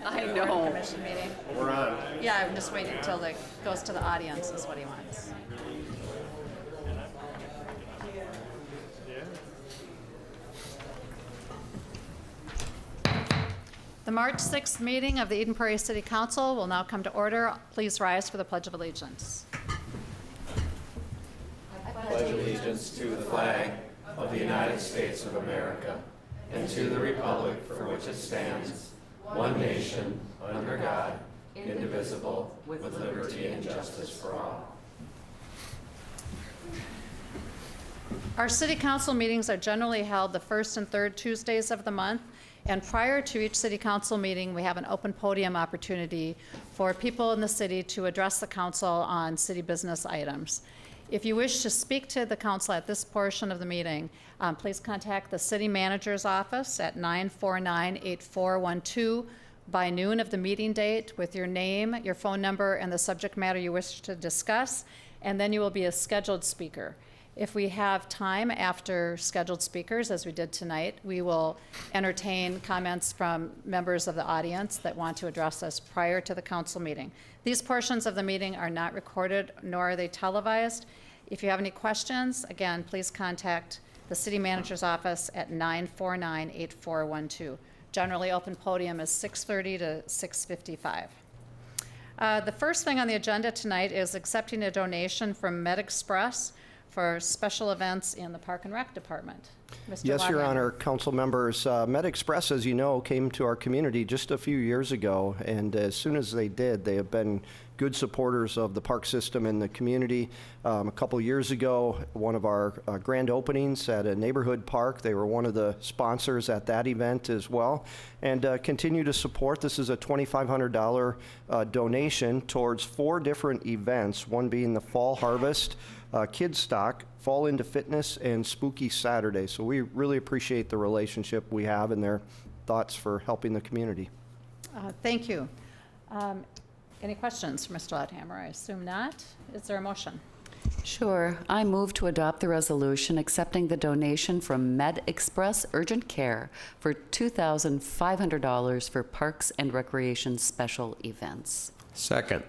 I Board know. Commission meeting. We're on. Yeah, I'm just waiting until it goes to the audience is what he wants. The March 6th meeting of the Eden Prairie City Council will now come to order. Please rise for the Pledge of Allegiance. Pledge allegiance to the flag of the United States of America and to the republic for which it stands, one nation, under God, indivisible, with liberty and justice for all. Our city council meetings are generally held the first and third Tuesdays of the month, and prior to each city council meeting, we have an open podium opportunity for people in the city to address the council on city business items. If you wish to speak to the council at this portion of the meeting, please contact the city manager's office at 949-8412 by noon of the meeting date with your name, your phone number, and the subject matter you wish to discuss, and then you will be a scheduled speaker. If we have time after scheduled speakers, as we did tonight, we will entertain comments from members of the audience that want to address us prior to the council meeting. These portions of the meeting are not recorded, nor are they televised. If you have any questions, again, please contact the city manager's office at 949-8412. Generally, open podium is 6:30 to 6:55. The first thing on the agenda tonight is accepting a donation from MedExpress for special events in the Park and Rec Department. Mr. Yes, Your Wadman. Honor, council members. MedExpress, as you know, came to our community just a few years ago, and as soon as they did, they have been good supporters of the park system in the community. A couple years ago, one of our grand openings at a neighborhood park, they were one of the sponsors at that event as well, and continue to support. This is a $2,500 donation towards 4 different events, one being the Fall Harvest, Kids Stock, Fall into Fitness, and Spooky Saturday. So we really appreciate the relationship we have and their thoughts for helping the community. Thank you. Any questions for Mr. Loudhammer? I assume not. Is there a motion? Sure. I move to adopt the resolution accepting the donation from MedExpress Urgent Care for $2,500 for Parks and Recreation special events. Second.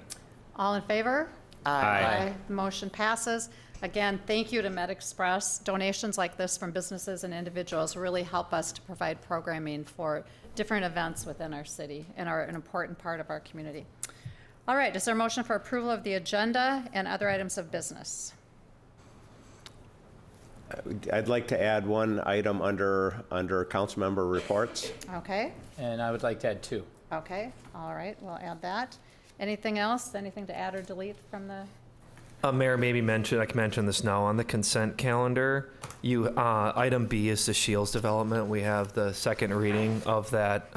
All in favor? Aye. The motion passes. Again, thank you to MedExpress. Donations like this from businesses and individuals really help us to provide programming for different events within our city and are an important part of our community. All right, is there a motion for approval of the agenda and other items of business? I'd like to add one item under council member reports. Okay, And I would like to add 2. okay, all right, we'll add that. Anything else? Anything to add or delete from the? Mayor, I can mention this now on the consent calendar. Item B is the Shields development. We have the second reading of that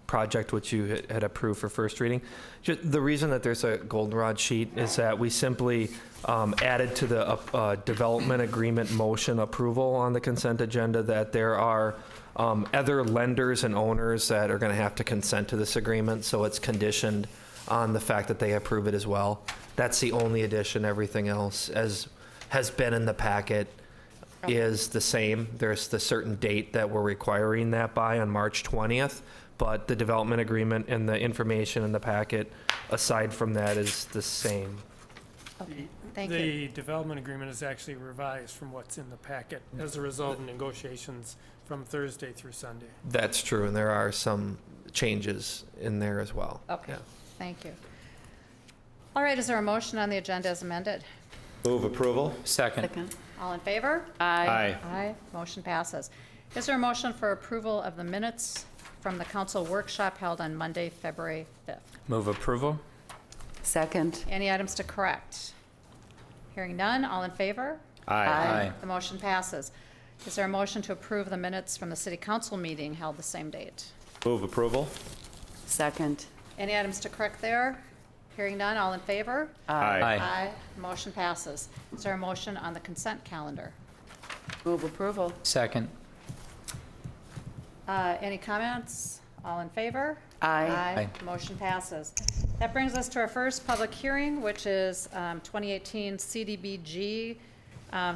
project, which you had approved for first reading. The reason that there's a goldenrod sheet is that we simply added to the development agreement motion approval on the consent agenda that there are other lenders and owners that are going to have to consent to this agreement, so it's conditioned on the fact that they approve it as well. That's the only addition. Everything else, as has been in the packet, is the same. There's the certain date that we're requiring that by on March 20th, but the development agreement and the information in the packet, aside from that, is the same. Okay, thank you. The development agreement is actually revised from what's in the packet as a result of negotiations from Thursday through Sunday. That's true, and there are some changes in there as well. Okay, Yeah. thank you. All right, is there a motion on the agenda as amended? Move approval. Second. All in favor? Aye. Aye, motion passes. Is there a motion for approval of the minutes from the council workshop held on Monday, February 5th? Move approval. Second. Any items to correct? Hearing none, all in favor? Aye. The motion passes. Is there a motion to approve the minutes from the city council meeting held the same date? Move approval. Second. Any items to correct there? Hearing none, all in favor? Aye. Motion passes. Is there a motion on the consent calendar? Move approval. Second. Any comments? All in favor? Aye. Motion passes. That brings us to our first public hearing, which is 2018 CDBG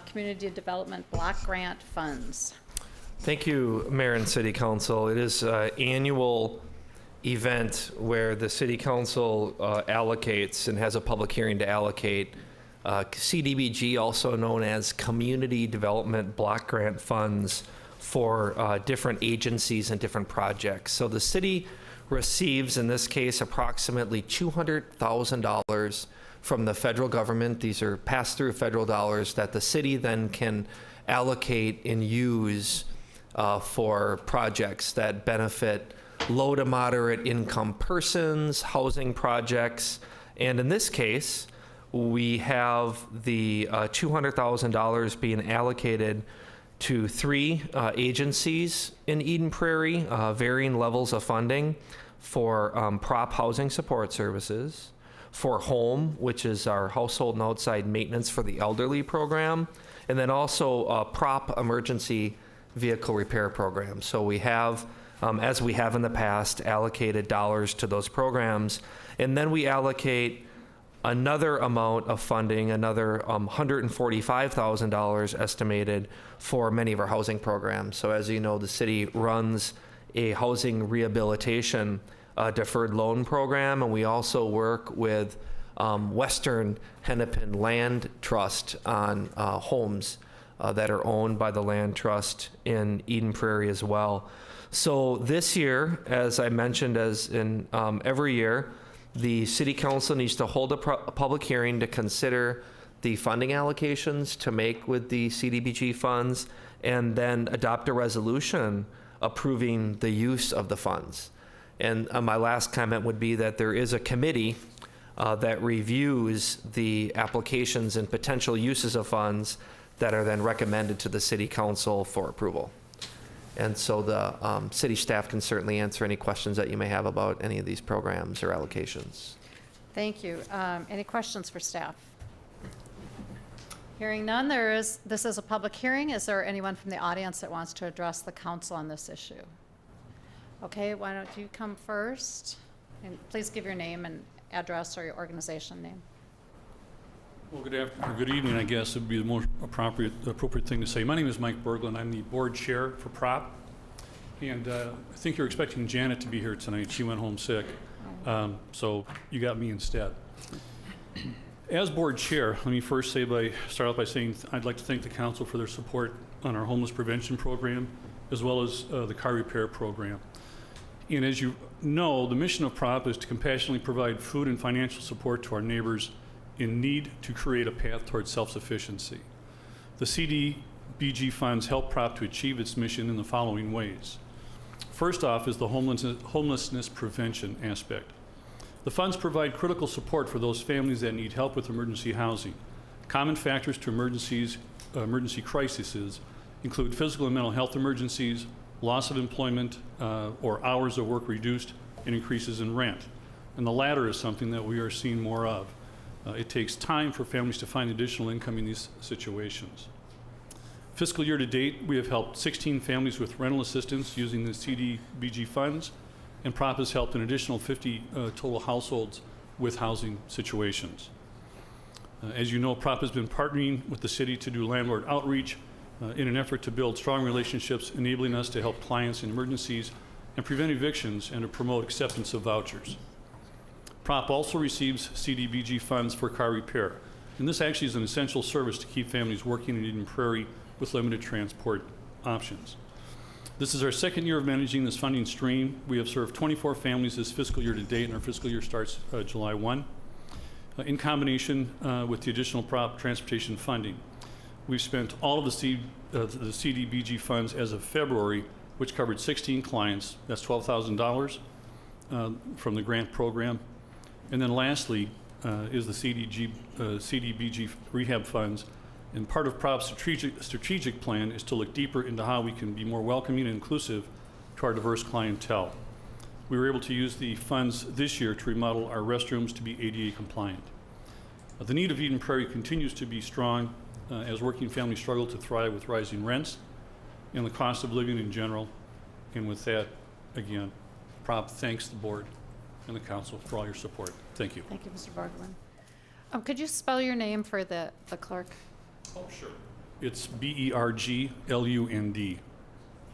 Community Development Block Grant Funds. Thank you, Mayor and City Council. It is an annual event where the city council allocates and has a public hearing to allocate CDBG, also known as Community Development Block Grant Funds, for different agencies and different projects. So the city receives, in this case, approximately $200,000 from the federal government. These are pass-through federal dollars that the city then can allocate and use for projects that benefit low to moderate income persons, housing projects. And in this case, we have the $200,000 being allocated to 3 agencies in Eden Prairie, varying levels of funding for prop housing support services, for home, which is our household and outside maintenance for the elderly program, and then also prop emergency vehicle repair program. So we have, as we have in the past, allocated dollars to those programs, and then we allocate another amount of funding, another $145,000 estimated for many of our housing programs. So as you know, the city runs a housing rehabilitation deferred loan program, and we also work with Western Hennepin Land Trust on homes that are owned by the Land Trust in Eden Prairie as well. So this year, as I mentioned, as in every year, the city council needs to hold a public hearing to consider the funding allocations to make with the CDBG funds, and then adopt a resolution approving the use of the funds. And my last comment would be that there is a committee that reviews the applications and potential uses of funds that are then recommended to the city council for approval. And so the city staff can certainly answer any questions that you may have about any of these programs or allocations. Thank you. Any questions for staff? Hearing none, this is a public hearing. Is there anyone from the audience that wants to address the council on this issue? Okay, why don't you come first? And please give your name and address or your organization name. Well, good evening, I guess would be the most appropriate thing to say. My name is Mike Berglund. I'm the board chair for PROP. And I think you're expecting Janet to be here tonight. She went home sick. So you got me instead. As board chair, let me first start out by saying I'd like to thank the council for their support on our homeless prevention program, as well as the car repair program. And as you know, the mission of PROP is to compassionately provide food and financial support to our neighbors in need to create a path towards self-sufficiency. The CDBG funds help PROP to achieve its mission in the following ways. First off is the homelessness prevention aspect. The funds provide critical support for those families that need help with emergency housing. Common factors to emergency crises include physical and mental health emergencies, loss of employment or hours of work reduced, and increases in rent. And the latter is something that we are seeing more of. It takes time for families to find additional income in these situations. Fiscal year to date, we have helped 16 families with rental assistance using the CDBG funds, and PROP has helped an additional 50 total households with housing situations. As you know, PROP has been partnering with the city to do landlord outreach in an effort to build strong relationships, enabling us to help clients in emergencies and prevent evictions and to promote acceptance of vouchers. PROP also receives CDBG funds for car repair, and this actually is an essential service to keep families working in Eden Prairie with limited transport options. This is our second year of managing this funding stream. We have served 24 families this fiscal year to date, and our fiscal year starts July 1. In combination with the additional PROP transportation funding, we've spent all of the CDBG funds as of February, which covered 16 clients. That's $12,000 from the grant program. And then lastly is the CDBG rehab funds. And part of PROP's strategic plan is to look deeper into how we can be more welcoming and inclusive to our diverse clientele. We were able to use the funds this year to remodel our restrooms to be ADA compliant. The need of Eden Prairie continues to be strong as working families struggle to thrive with rising rents and the cost of living in general. And with that, again, PROP thanks the board and the council for all your support. Thank you. Thank you, Mr. Berglund. Could you spell your name for the clerk? Oh, sure. It's Berglund.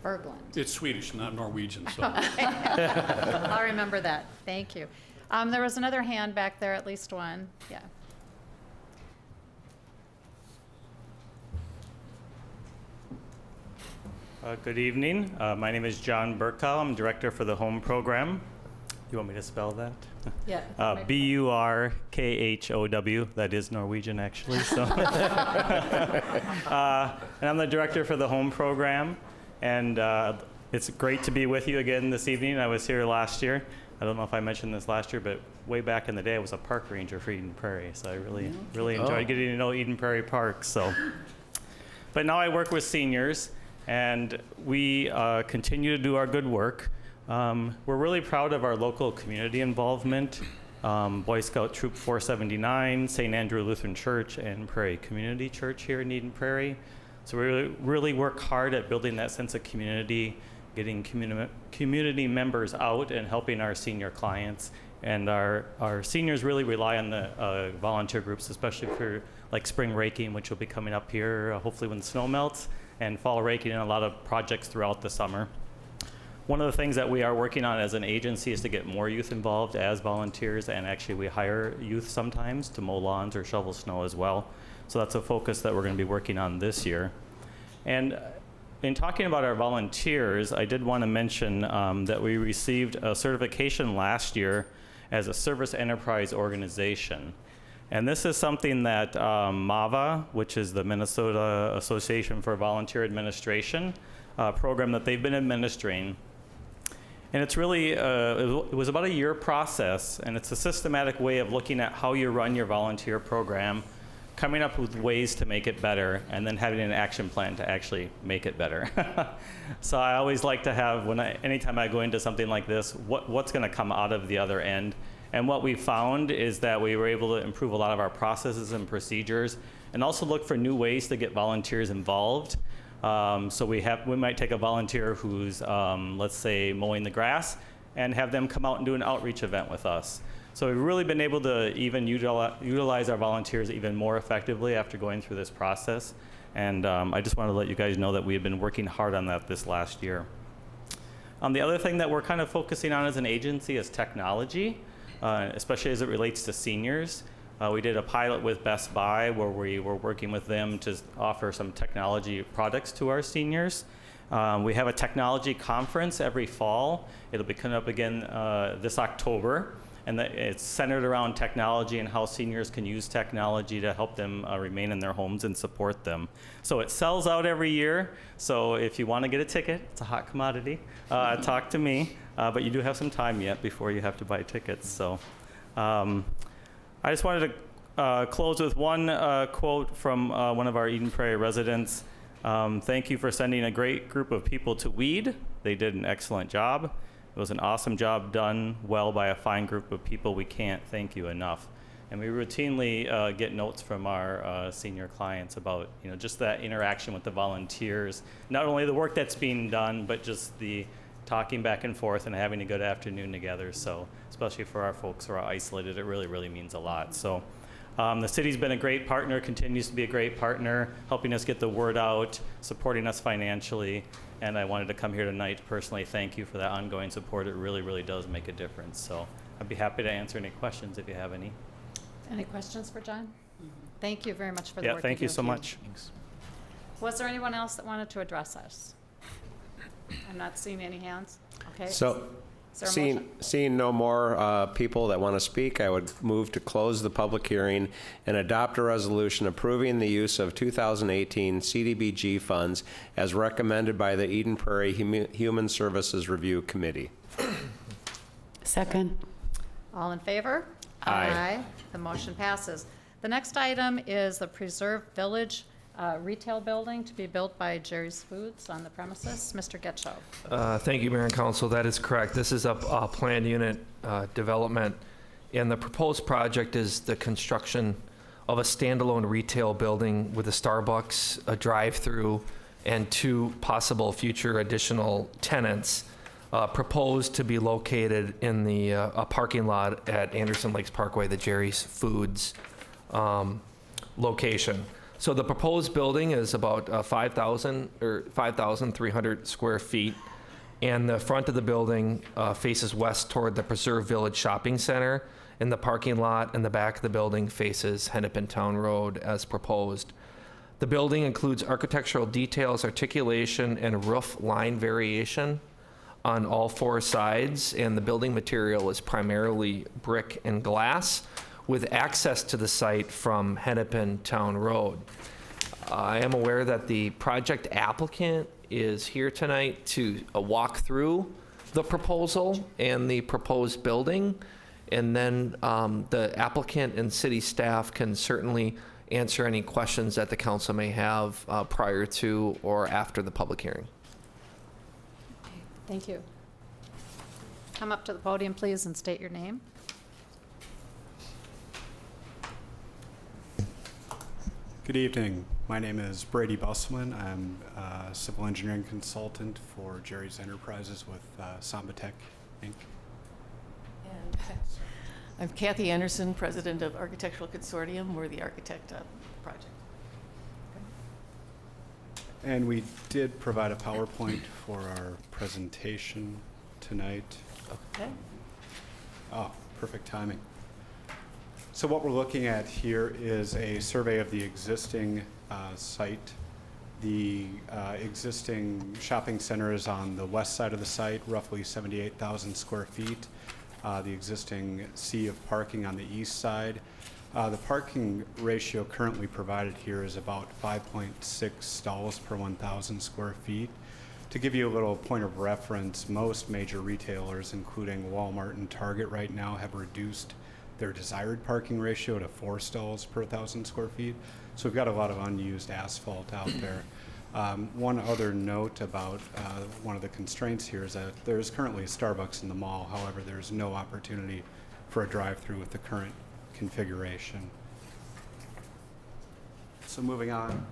Berglund. It's Swedish, not Norwegian, so. I'll remember that. Thank you. There was another hand back there, at least one. Yeah. Good evening. My name is John Burkow. I'm director for the home program. You want me to spell that? Yeah. Burkhow. That is Norwegian, actually. So. And I'm the director for the home program. And it's great to be with you again this evening. I was here last year. I don't know if I mentioned this last year, but way back in the day, I was a park ranger for Eden Prairie. So I really enjoyed getting to know Eden Prairie Park. So, but now I work with seniors, and we continue to do our good work. We're really proud of our local community involvement. Boy Scout Troop 479, St. Andrew Lutheran Church, and Prairie Community Church here in Eden Prairie. So we really work hard at building that sense of community, getting community members out and helping our senior clients. And our seniors really rely on the volunteer groups, especially for like spring raking, which will be coming up here hopefully when the snow melts, and fall raking and a lot of projects throughout the summer. One of the things that we are working on as an agency is to get more youth involved as volunteers, and actually we hire youth sometimes to mow lawns or shovel snow as well. So that's a focus that we're going to be working on this year. And in talking about our volunteers, I did want to mention that we received a certification last year as a service enterprise organization. And this is something that MAVA, which is the Minnesota Association for Volunteer Administration, program that they've been administering. And it's really, it was about a year process, and it's a systematic way of looking at how you run your volunteer program, coming up with ways to make it better, and then having an action plan to actually make it better. So I always like to have, anytime I go into something like this, what's going to come out of the other end. And what we found is that we were able to improve a lot of our processes and procedures, and also look for new ways to get volunteers involved. So we might take a volunteer who's, let's say, mowing the grass, and have them come out and do an outreach event with us. So we've really been able to even utilize our volunteers even more effectively after going through this process. And I just wanted to let you guys know that we have been working hard on that this last year. The other thing that we're kind of focusing on as an agency is technology, especially as it relates to seniors. We did a pilot with Best Buy where we were working with them to offer some technology products to our seniors. We have a technology conference every fall. It'll be coming up again this October. And it's centered around technology and how seniors can use technology to help them remain in their homes and support them. So it sells out every year. So if you want to get a ticket, it's a hot commodity, talk to me. But you do have some time yet before you have to buy tickets. So I just wanted to close with one quote from one of our Eden Prairie residents. Thank you for sending a great group of people to weed. They did an excellent job. It was an awesome job done well by a fine group of people. We can't thank you enough. And we routinely get notes from our senior clients about, just that interaction with the volunteers. Not only the work that's being done, but just the talking back and forth and having a good afternoon together. So especially for our folks who are isolated, it really, really means a lot. So the city's been a great partner, continues to be a great partner, helping us get the word out, supporting us financially. And I wanted to come here tonight to personally thank you for that ongoing support. It really, really does make a difference. So I'd be happy to answer any questions if you have any. Any questions for John? Thank you very much for the work you do. Thank you so much. Thanks. Was there anyone else that wanted to address us? I'm not seeing any hands. Okay. So, Is there a motion? seeing no more people that want to speak, I would move to close the public hearing and adopt a resolution approving the use of 2018 CDBG funds as recommended by the Eden Prairie Human Services Review Committee. Second. All in favor? Aye. The motion passes. The next item is the Preserve Village retail building to be built by Jerry's Foods on the premises. Mr. Getchell. Thank you, Mayor and Council. That is correct. This is a planned unit development, and the proposed project is the construction of a standalone retail building with a Starbucks, a drive-through, and 2 possible future additional tenants proposed to be located in the a parking lot at Anderson Lakes Parkway, the Jerry's Foods location. So the proposed building is about 5,300 square feet, and the front of the building faces west toward the Preserve Village Shopping Center, and the parking lot in the back of the building faces Hennepin Town Road as proposed. The building includes architectural details, articulation, and roof line variation on all four sides, and the building material is primarily brick and glass, with access to the site from Hennepin Town Road. I am aware that the project applicant is here tonight to walk through the proposal and the proposed building, and then the applicant and city staff can certainly answer any questions that the council may have prior to or after the public hearing. Thank you. Come up to the podium, please, and state your name. Good evening. My name is Brady Busselman. I'm a civil engineering consultant for Jerry's Enterprises with Sambatech, Inc. And I'm Kathy Anderson, president of Architectural Consortium. We're the architect of the project. And we did provide a PowerPoint for our presentation tonight. Okay. Oh, perfect timing. So what we're looking at here is a survey of the existing site. The existing shopping center is on the west side of the site, roughly 78,000 square feet. The existing sea of parking on the east side. The parking ratio currently provided here is about 5.6 stalls per 1,000 square feet. To give you a little point of reference, most major retailers, including Walmart and Target right now, have reduced their desired parking ratio to 4 stalls per 1,000 square feet. So we've got a lot of unused asphalt out there. One other note about one of the constraints here is that there is currently a Starbucks in the mall. However, there's no opportunity for a drive-through with the current configuration. So moving on,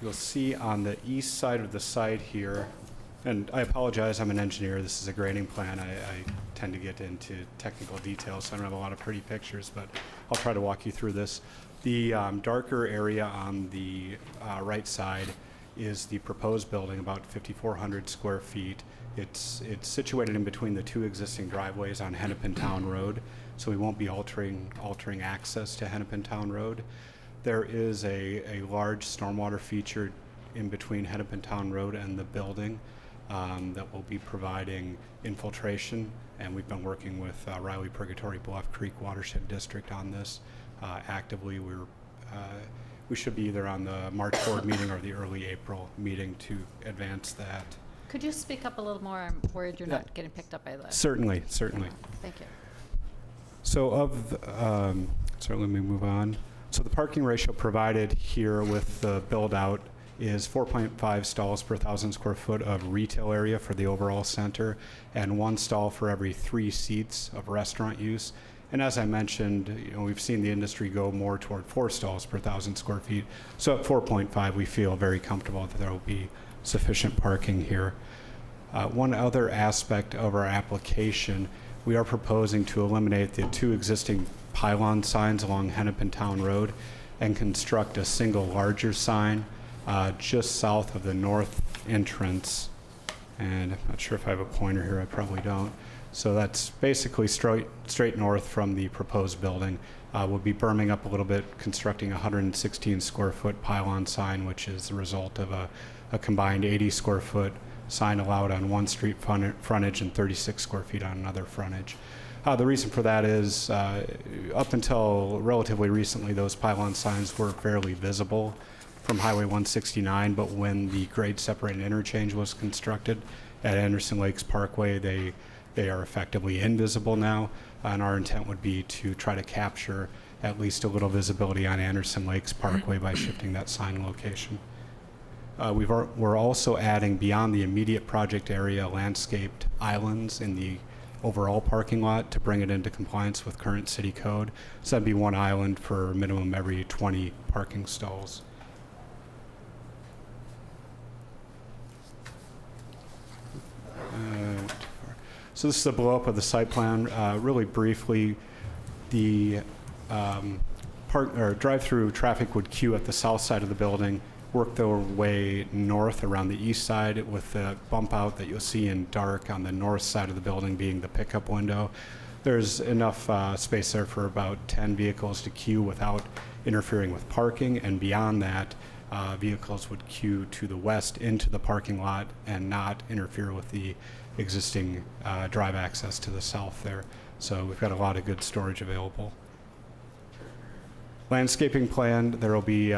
you'll see on the east side of the site here, and I apologize, I'm an engineer, this is a grading plan. I tend to get into technical details, so I don't have a lot of pretty pictures, but I'll try to walk you through this. The darker area on the right side is the proposed building, about 5,400 square feet. It's situated in between the two existing driveways on Hennepin Town Road, so we won't be altering access to Hennepin Town Road. There is a large stormwater feature in between Hennepin Town Road and the building that will be providing infiltration, and we've been working with Riley Purgatory Bluff Creek Watershed District on this actively. We should be either on the March board meeting or the early April meeting to advance that. Could you speak up a little more? I'm worried you're not getting picked up by that. Certainly. Thank you. So so let me move on. So the parking ratio provided here with the build out is 4.5 stalls per 1,000 square foot of retail area for the overall center, and 1 stall for every 3 seats of restaurant use. And as I mentioned, we've seen the industry go more toward 4 stalls per 1,000 square feet. So at 4.5, we feel very comfortable that there will be sufficient parking here. One other aspect of our application, we are proposing to eliminate the 2 existing pylon signs along Hennepin Town Road and construct a single larger sign just south of the north entrance. And I'm not sure if I have a pointer here, I probably don't. So that's basically straight north from the proposed building. We'll be berming up a little bit, constructing a 116 square foot pylon sign, which is the result of a combined 80 square foot sign allowed on one street frontage and 36 square feet on another frontage. The reason for that is up until relatively recently, those pylon signs were fairly visible from Highway 169, but when the grade separated interchange was constructed at Anderson Lakes Parkway, they are effectively invisible now, and our intent would be to try to capture at least a little visibility on Anderson Lakes Parkway by shifting that sign location. We're also adding, beyond the immediate project area, landscaped islands in the overall parking lot to bring it into compliance with current city code. So that'd be 1 island for a minimum every 20 parking stalls. So this is a blow-up of the site plan. Really briefly, the drive-through traffic would queue at the south side of the building, work their way north around the east side with the bump out that you'll see in dark on the north side of the building being the pickup window. There's enough space there for about 10 vehicles to queue without interfering with parking, and beyond that, vehicles would queue to the west into the parking lot and not interfere with the existing drive access to the south there. So we've got a lot of good storage available. Landscaping plan, there will be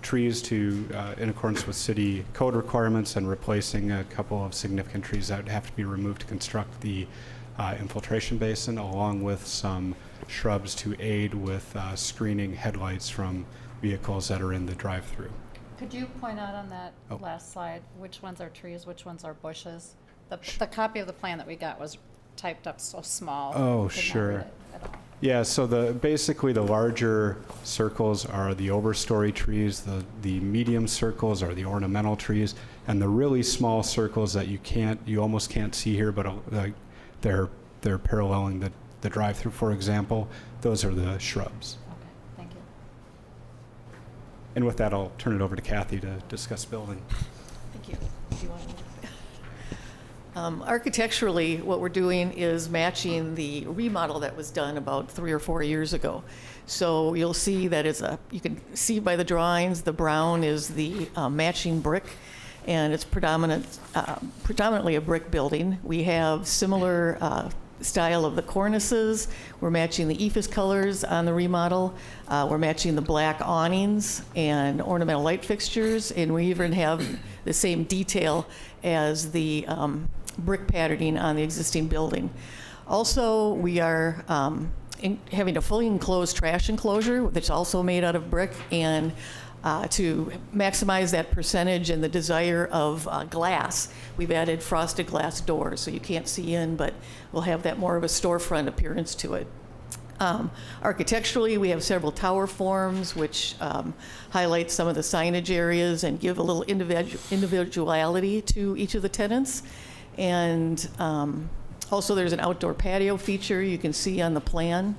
trees in accordance with city code requirements, and replacing a couple of significant trees that would have to be removed to construct the infiltration basin, along with some shrubs to aid with screening headlights from vehicles that are in the drive-through. Could you point out on that last slide, which ones are trees, which ones are bushes? The copy of the plan that we got was typed up so small. Oh, could not sure. read it at all. Yeah, so basically the larger circles are the overstory trees, the medium circles are the ornamental trees, and the really small circles that you almost can't see here, but they're paralleling the drive-through, for example, those are the shrubs. Okay, thank you. And with that, I'll turn it over to Kathy to discuss building. Thank you. Do you want me to- Architecturally, what we're doing is matching the remodel that was done about 3 or 4 years ago. So you'll see that you can see by the drawings, the brown is the matching brick, and it's predominantly a brick building. We have similar style of the cornices. We're matching the ephes colors on the remodel. We're matching the black awnings and ornamental light fixtures, and we even have the same detail as the brick patterning on the existing building. Also, we are having a fully enclosed trash enclosure that's also made out of brick, and to maximize that percentage and the desire of glass, we've added frosted glass doors, so you can't see in, but we'll have that more of a storefront appearance to it. Architecturally, we have several tower forms which highlight some of the signage areas and give a little individuality to each of the tenants. And also there's an outdoor patio feature you can see on the plan.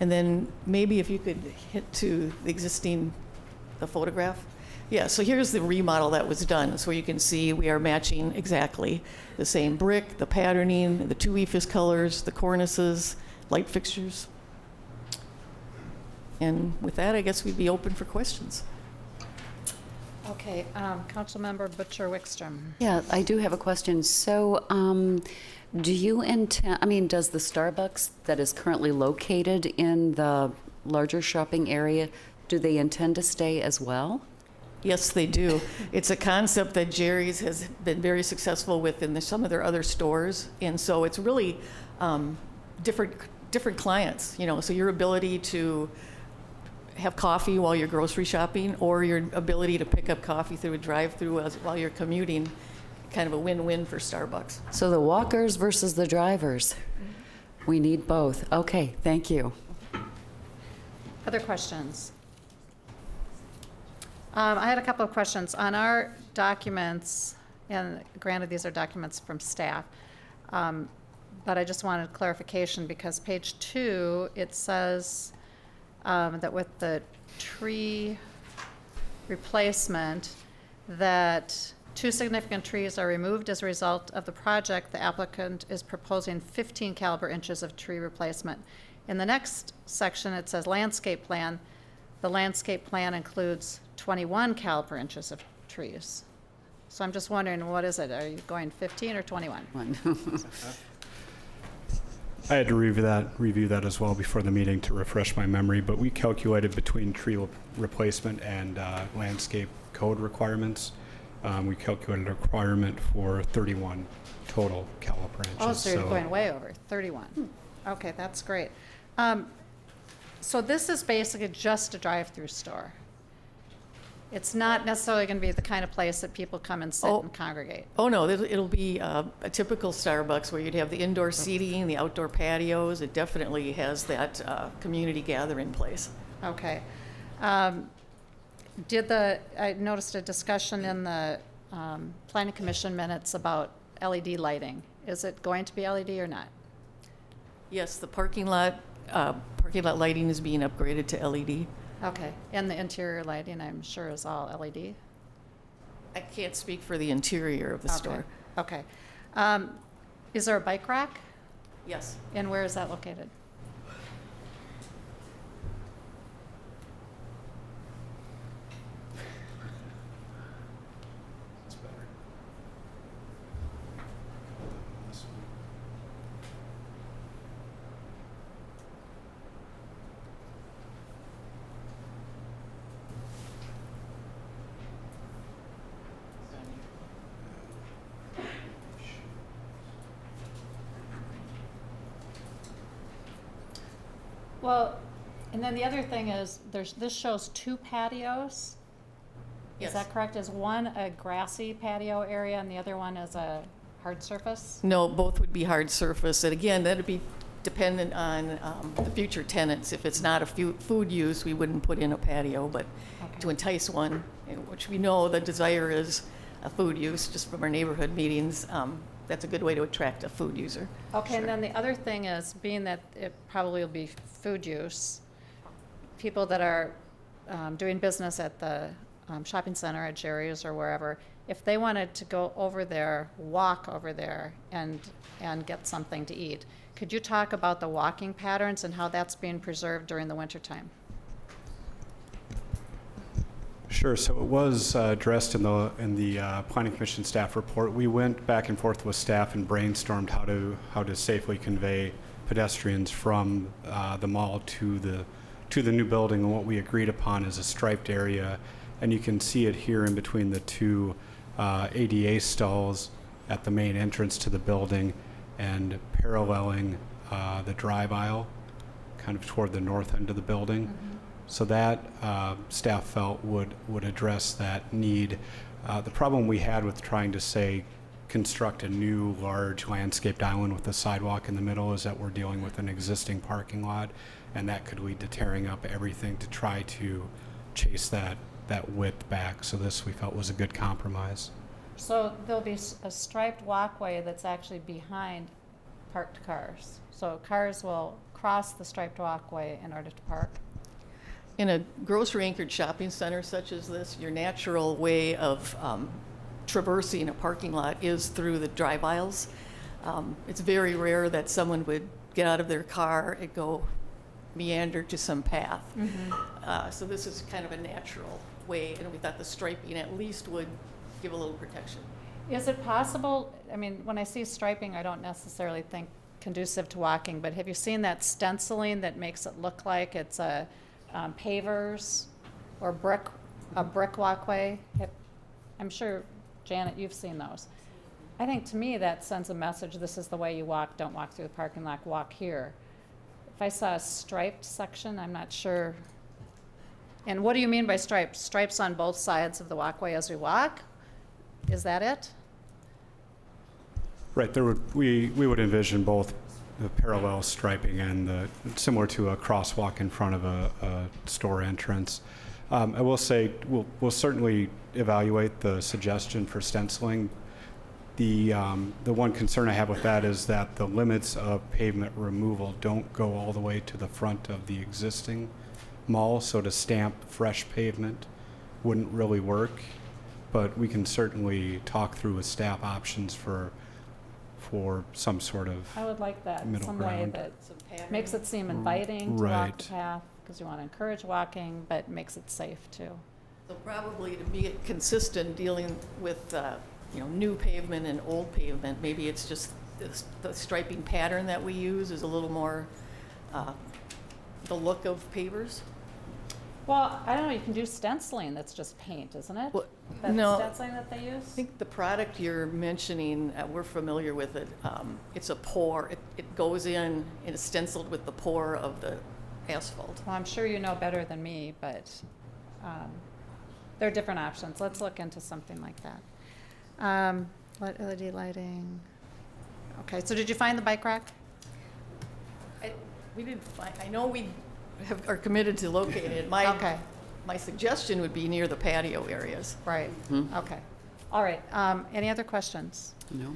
And then maybe if you could hit to the photograph. Yeah, so here's the remodel that was done. So you can see we are matching exactly the same brick, the patterning, the 2 ephes colors, the cornices, light fixtures. And with that, I guess we'd be open for questions. Okay, Councilmember Butcher-Wickstrom. Yeah, I do have a question. So, do you intend, does the Starbucks that is currently located in the larger shopping area, do they intend to stay as well? Yes, they do. It's a concept that Jerry's has been very successful with in some of their other stores. And so it's really different clients, so your ability to have coffee while you're grocery shopping, or your ability to pick up coffee through a drive-through while you're commuting, kind of a win-win for Starbucks. So the walkers versus the drivers. We need both. Okay, thank you. Other questions? I had a couple of questions. On our documents, and granted these are documents from staff, but I just wanted clarification because page 2, it says that with the tree replacement, that 2 significant trees are removed as a result of the project. The applicant is proposing 15 caliber inches of tree replacement. In the next section, it says landscape plan. The landscape plan includes 21 caliber inches of trees. So I'm just wondering, what is it? Are you going 15 or 21? I had to review that as well before the meeting to refresh my memory, but we calculated between tree replacement and landscape code requirements. We calculated a requirement for 31 total caliber inches. Oh, so you're going way over, 31. Okay, that's great. So this is basically just a drive-through store. It's not necessarily going to be the kind of place that people come and sit and congregate. Oh, no, it'll be a typical Starbucks where you'd have the indoor seating, the outdoor patios. It definitely has that community gathering place. Okay. I noticed a discussion in the Planning Commission minutes about LED lighting. Is it going to be LED or not? Yes, the parking lot parking lot lighting is being upgraded to LED. Okay, and the interior lighting, I'm sure, is all LED? I can't speak for the interior of the store. Okay. Is there a bike rack? Yes. And where is that located? Well, and then the other thing is, this shows 2 patios. Yes. Is that correct? Is one a grassy patio area and the other one is a hard surface? No, both would be hard surface. And again, that'd be dependent on the future tenants. If it's not a food use, we wouldn't put in a patio, but Okay. to entice one, which we know the desire is a food use, just from our neighborhood meetings, that's a good way to attract a food user. Okay, and then the other thing is, being that it probably will be food use, people that are doing business at the shopping center at Jerry's or wherever, if they wanted to go over there, walk over there and get something to eat, could you talk about the walking patterns and how that's being preserved during the wintertime? Sure. So it was addressed in the Planning Commission staff report. We went back and forth with staff and brainstormed how to safely convey pedestrians from the mall to the new building. And what we agreed upon is a striped area, and you can see it here in between the 2 ADA stalls at the main entrance to the building, and paralleling the drive aisle, kind of toward the north end of the building. Mm-hmm. So that staff felt would address that need. The problem we had with trying to, say, construct a new large landscaped island with a sidewalk in the middle is that we're dealing with an existing parking lot, and that could lead to tearing up everything to try to chase that width back. So this, we felt, was a good compromise. So there'll be a striped walkway that's actually behind parked cars. So cars will cross the striped walkway in order to park. In a grocery anchored shopping center such as this, your natural way of traversing a parking lot is through the drive aisles. It's very rare that someone would get out of their car and go meander to some path. Mm-hmm. So this is kind of a natural way, and we thought the striping at least would give a little protection. Is it possible, I mean, when I see striping, I don't necessarily think conducive to walking, but have you seen that stenciling that makes it look like it's a pavers or a brick walkway? I'm sure, Janet, you've seen those. I think to me that sends a message, this is the way you walk, don't walk through the parking lot, walk here. If I saw a striped section, I'm not sure. And what do you mean by stripes? Stripes on both sides of the walkway as we walk? Is that it? Right. We would envision both the parallel striping and similar to a crosswalk in front of a store entrance. I will say we'll certainly evaluate the suggestion for stenciling. The one concern I have with that is that the limits of pavement removal don't go all the way to the front of the existing mall, so to stamp fresh pavement wouldn't really work. But we can certainly talk through with staff options for some sort of I would like that, middle some ground. way that makes it seem inviting to walk Right. the path, because you want to encourage walking, but makes it safe too. So probably to be consistent dealing with new pavement and old pavement, maybe it's just the striping pattern that we use is a little more the look of pavers. Well, I don't know, you can do stenciling, that's just paint, isn't it? Well, That's no. stenciling that they use? I think the product you're mentioning, we're familiar with it. It's a pour. It goes in and is stenciled with the pour of the asphalt. Well, I'm sure you know better than me, but there are different options. Let's look into something like that. LED lighting. Okay, so did you find the bike rack? We didn't find, I know we are committed to locating it. Okay. My suggestion would be near the patio areas. Right, okay. All right, any other questions? No.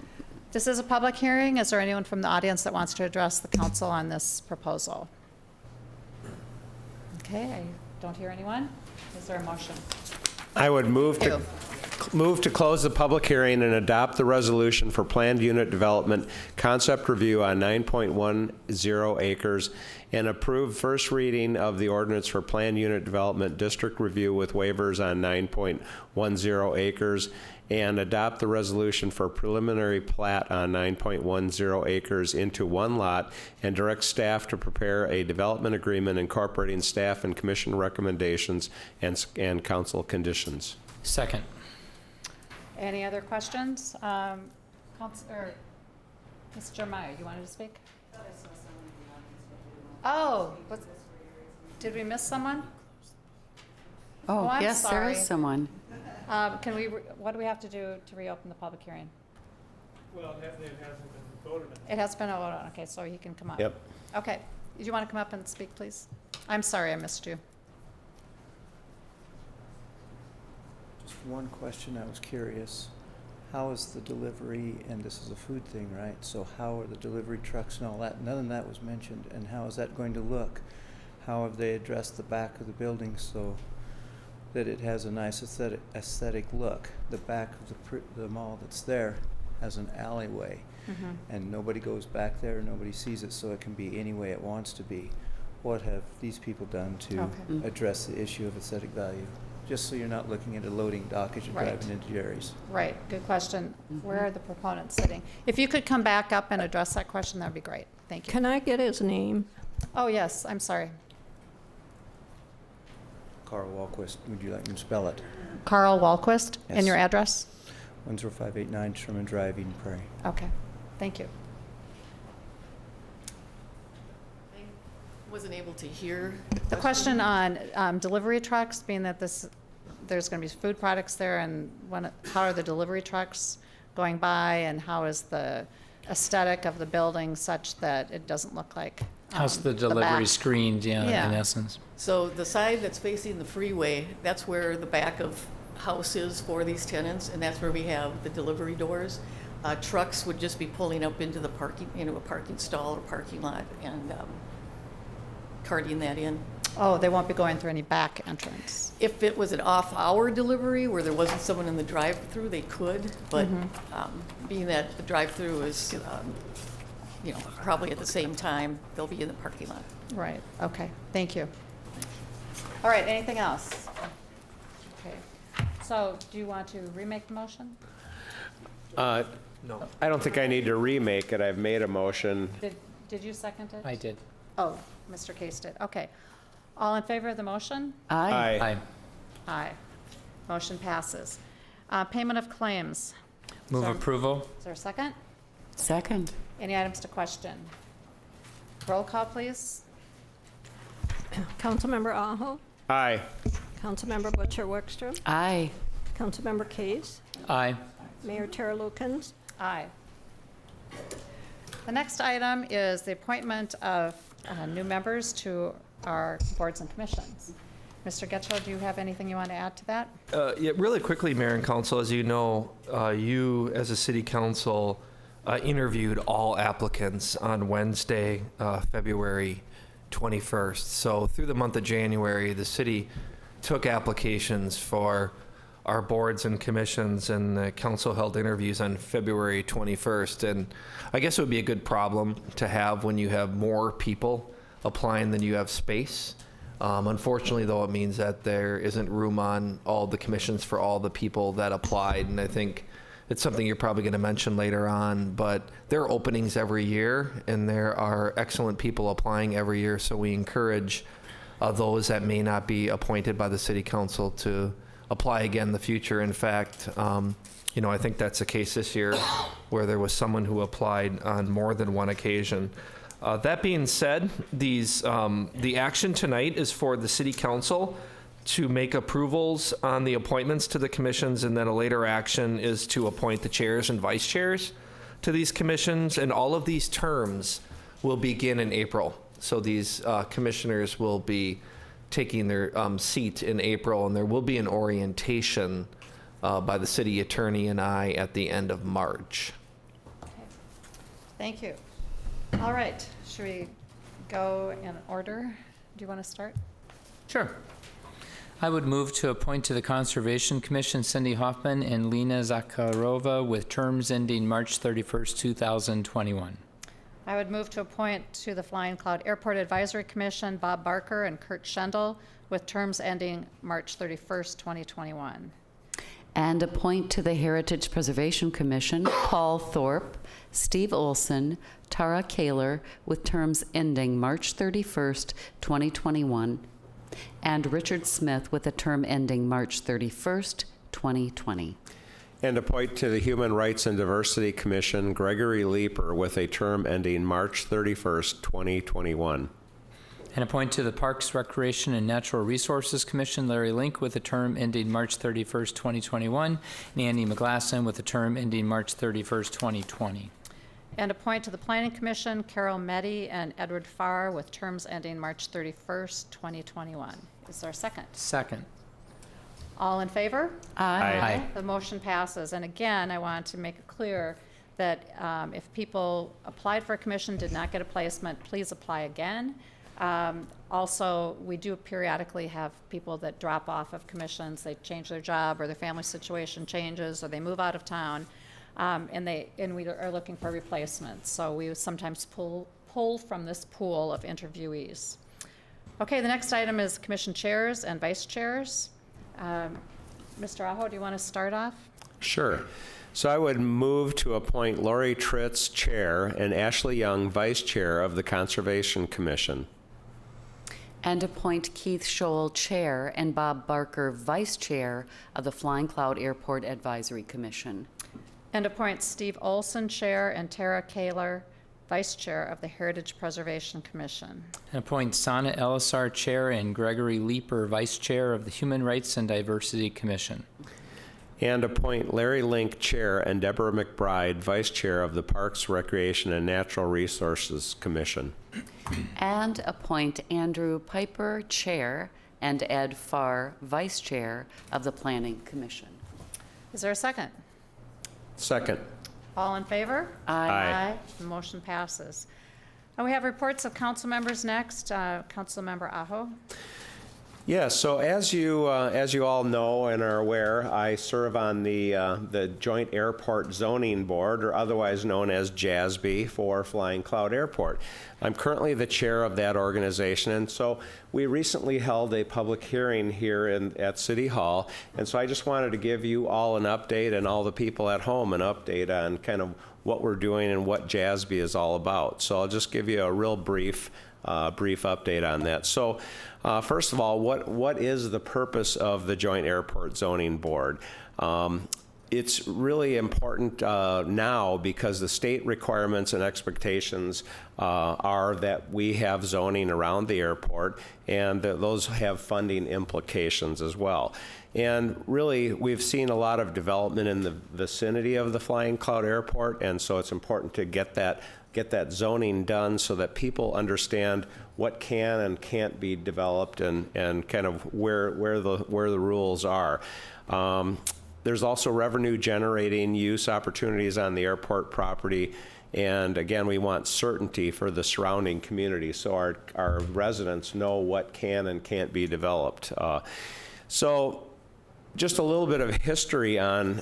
This is a public hearing. Is there anyone from the audience that wants to address the council on this proposal? Okay, I don't hear anyone. Is there a motion? I would move to close the public hearing and adopt the resolution for planned unit development concept review on 9.10 acres and approve first reading of the ordinance for planned unit development district review with waivers on 9.10 acres and adopt the resolution for preliminary plat on 9.10 acres into one lot and direct staff to prepare a development agreement incorporating staff and commission recommendations and council conditions. Second. Any other questions? Mr. Jeremiah, you wanted to speak? Oh, did we miss someone? Oh, I'm yes, there sorry. is someone. What do we have to do to reopen the public hearing? Well, it hasn't been voted on. It has been voted on, okay, so he can come up. Yep. Okay, do you want to come up and speak, please? I'm sorry I missed you. Just one question, I was curious. How is the delivery, and this is a food thing, right? So how are the delivery trucks and all that? None of that was mentioned. And how is that going to look? How have they addressed the back of the building so that it has a nice aesthetic look? The back of the mall that's there has an alleyway, and nobody goes back there, nobody sees it, so it can be any way it wants to be. What have these people done to address the issue of aesthetic value? Just so you're not looking at a loading dock as you're Right. driving into Jerry's. Right, good question. Where are the proponents sitting? If you could come back up and address that question, that would be great. Thank you. Can I get his name? Oh, yes, I'm sorry. Carl Walquist, would you like me to spell it? Carl Walquist, and Yes. your address? 10589 Sherman Drive, Eden Prairie. Okay, thank you. Wasn't able to hear. The question on delivery trucks, being that there's going to be food products there, and how are the delivery trucks going by, and how is the aesthetic of the building such that it doesn't look like How's the back? delivery screened, in Yeah. essence? So the side that's facing the freeway, that's where the back of house is for these tenants, and that's where we have the delivery doors. Trucks would just be pulling up into a parking stall or parking lot and carting that in. Oh, they won't be going through any back entrance. If it was an off-hour delivery where there wasn't someone in the drive-through, they could, but being that the drive-through is, probably at the same time, they'll be in the parking lot. Right, okay, thank you. All right, anything else? Okay, so do you want to remake the motion? No. I don't think I need to remake it. I've made a motion. Did you second it? I did. Oh, Mr. Case did, okay. All in favor of the motion? Aye. Aye. Aye. Motion passes. Payment of claims. Move So- approval. Is there a second? Second. Any items to question? Roll call, please. Councilmember Aho, Aye. Councilmember Butcher Wickstrom, Aye. Councilmember Case, Aye. Mayor Tara Lukens. Aye. The next item is the appointment of new members to our boards and commissions. Mr. Getchell, do you have anything you want to add to that? Yeah, really quickly, Mayor and Council, as you know, you as a city council interviewed all applicants on Wednesday, February 21st. So through the month of January, the city took applications for our boards and commissions, and the council held interviews on February 21st. And I guess it would be a good problem to have when you have more people applying than you have space. Unfortunately, though, it means that there isn't room on all the commissions for all the people that applied. And I think it's something you're probably going to mention later on, but there are openings every year, and there are excellent people applying every year. So we encourage those that may not be appointed by the city council to apply again in the future. In fact, I think that's the case this year, where there was someone who applied on more than one occasion. That being said, the action tonight is for the city council to make approvals on the appointments to the commissions, and then a later action is to appoint the chairs and vice chairs to these commissions, and all of these terms will begin in April. So these commissioners will be taking their seat in April, and there will be an orientation by the city attorney and I at the end of March. Okay. Thank you. All right, should we go in order? Do you want to start? Sure. I would move to appoint to the Conservation Commission Cindy Hoffman and Lena Zakharova with terms ending March 31st, 2021. I would move to appoint to the Flying Cloud Airport Advisory Commission Bob Barker and Kurt Schendel with terms ending March 31st, 2021. And appoint to the Heritage Preservation Commission Paul Thorpe, Steve Olson, Tara Kaler, with terms ending March 31st, 2021, and Richard Smith with a term ending March 31st, 2020. And appoint to the Human Rights and Diversity Commission Gregory Leeper with a term ending March 31st, 2021. And appoint to the Parks, Recreation, and Natural Resources Commission Larry Link with a term ending March 31st, 2021, and Andy McGlasson with a term ending March 31st, 2020. And appoint to the Planning Commission Carol Meddy and Edward Farr with terms ending March 31st, 2021. Is there a second? Second. All in favor? Aye. The motion passes. And again, I want to make it clear that if people applied for a commission, did not get a placement, please apply again. Also, we do periodically have people that drop off of commissions. They change their job or their family situation changes or they move out of town. And we are looking for replacements. So we sometimes pull from this pool of interviewees. Okay, the next item is commission chairs and vice chairs. Mr. Aho, do you want to start off? Sure. So I would move to appoint Lori Tritz, Chair, and Ashley Young, Vice Chair of the Conservation Commission. And appoint Keith Scholl, Chair, and Bob Barker, Vice Chair of the Flying Cloud Airport Advisory Commission. And appoint Steve Olson, Chair, and Tara Kaler, Vice Chair of the Heritage Preservation Commission. And appoint Sana Elisar, Chair, and Gregory Leeper, Vice Chair of the Human Rights and Diversity Commission. And appoint Larry Link, Chair, and Deborah McBride, Vice Chair of the Parks, Recreation, and Natural Resources Commission. And appoint Andrew Piper, Chair, and Ed Farr, Vice Chair of the Planning Commission. Is there a second? Second. All in favor? Aye. The motion passes. And we have reports of council members next. Council Member Aho. Yes, so as you all know and are aware, I serve on the Joint Airport Zoning Board, or otherwise known as JASB, for Flying Cloud Airport. I'm currently the chair of that organization, and so we recently held a public hearing here at City Hall, and so I just wanted to give you all an update and all the people at home an update on kind of what we're doing and what JASB is all about. So I'll just give you a real brief update on that. So first of all, what is the purpose of the Joint Airport Zoning Board? It's really important now because the state requirements and expectations are that we have zoning around the airport, and those have funding implications as well. And really, we've seen a lot of development in the vicinity of the Flying Cloud Airport, and so it's important to get that zoning done so that people understand what can and can't be developed and kind of where the rules are. There's also revenue generating use opportunities on the airport property. And again, we want certainty for the surrounding community so our residents know what can and can't be developed. So just a little bit of history on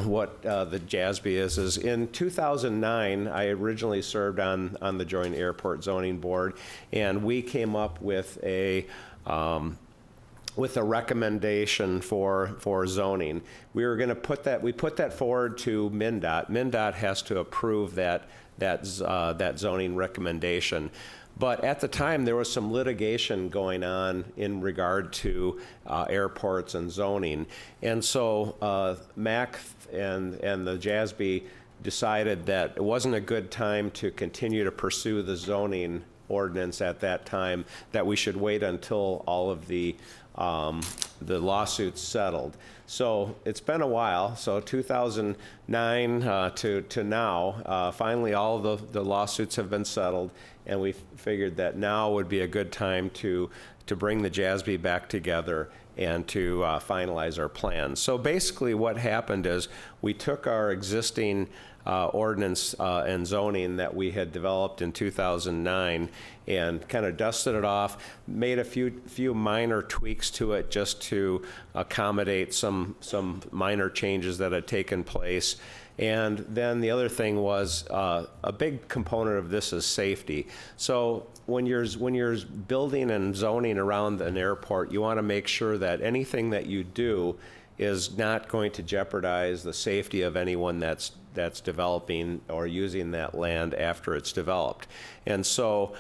what the JASB is in 2009, I originally served on the Joint Airport Zoning Board, and we came up with a recommendation for zoning. We put that forward to MnDOT. MnDOT has to approve that zoning recommendation. But at the time, there was some litigation going on in regard to airports and zoning. And so MAC and the JASB decided that it wasn't a good time to continue to pursue the zoning ordinance at that time, that we should wait until all of the lawsuits settled. So it's been a while. So 2009 to now, finally all of the lawsuits have been settled, and we figured that now would be a good time to bring the JASB back together and to finalize our plans. So basically what happened is we took our existing ordinance and zoning that we had developed in 2009 and kind of dusted it off, made a few minor tweaks to it just to accommodate some minor changes that had taken place. And then the other thing was a big component of this is safety. So when you're building and zoning around an airport, you want to make sure that anything that you do is not going to jeopardize the safety of anyone that's developing or using that land after it's developed. And so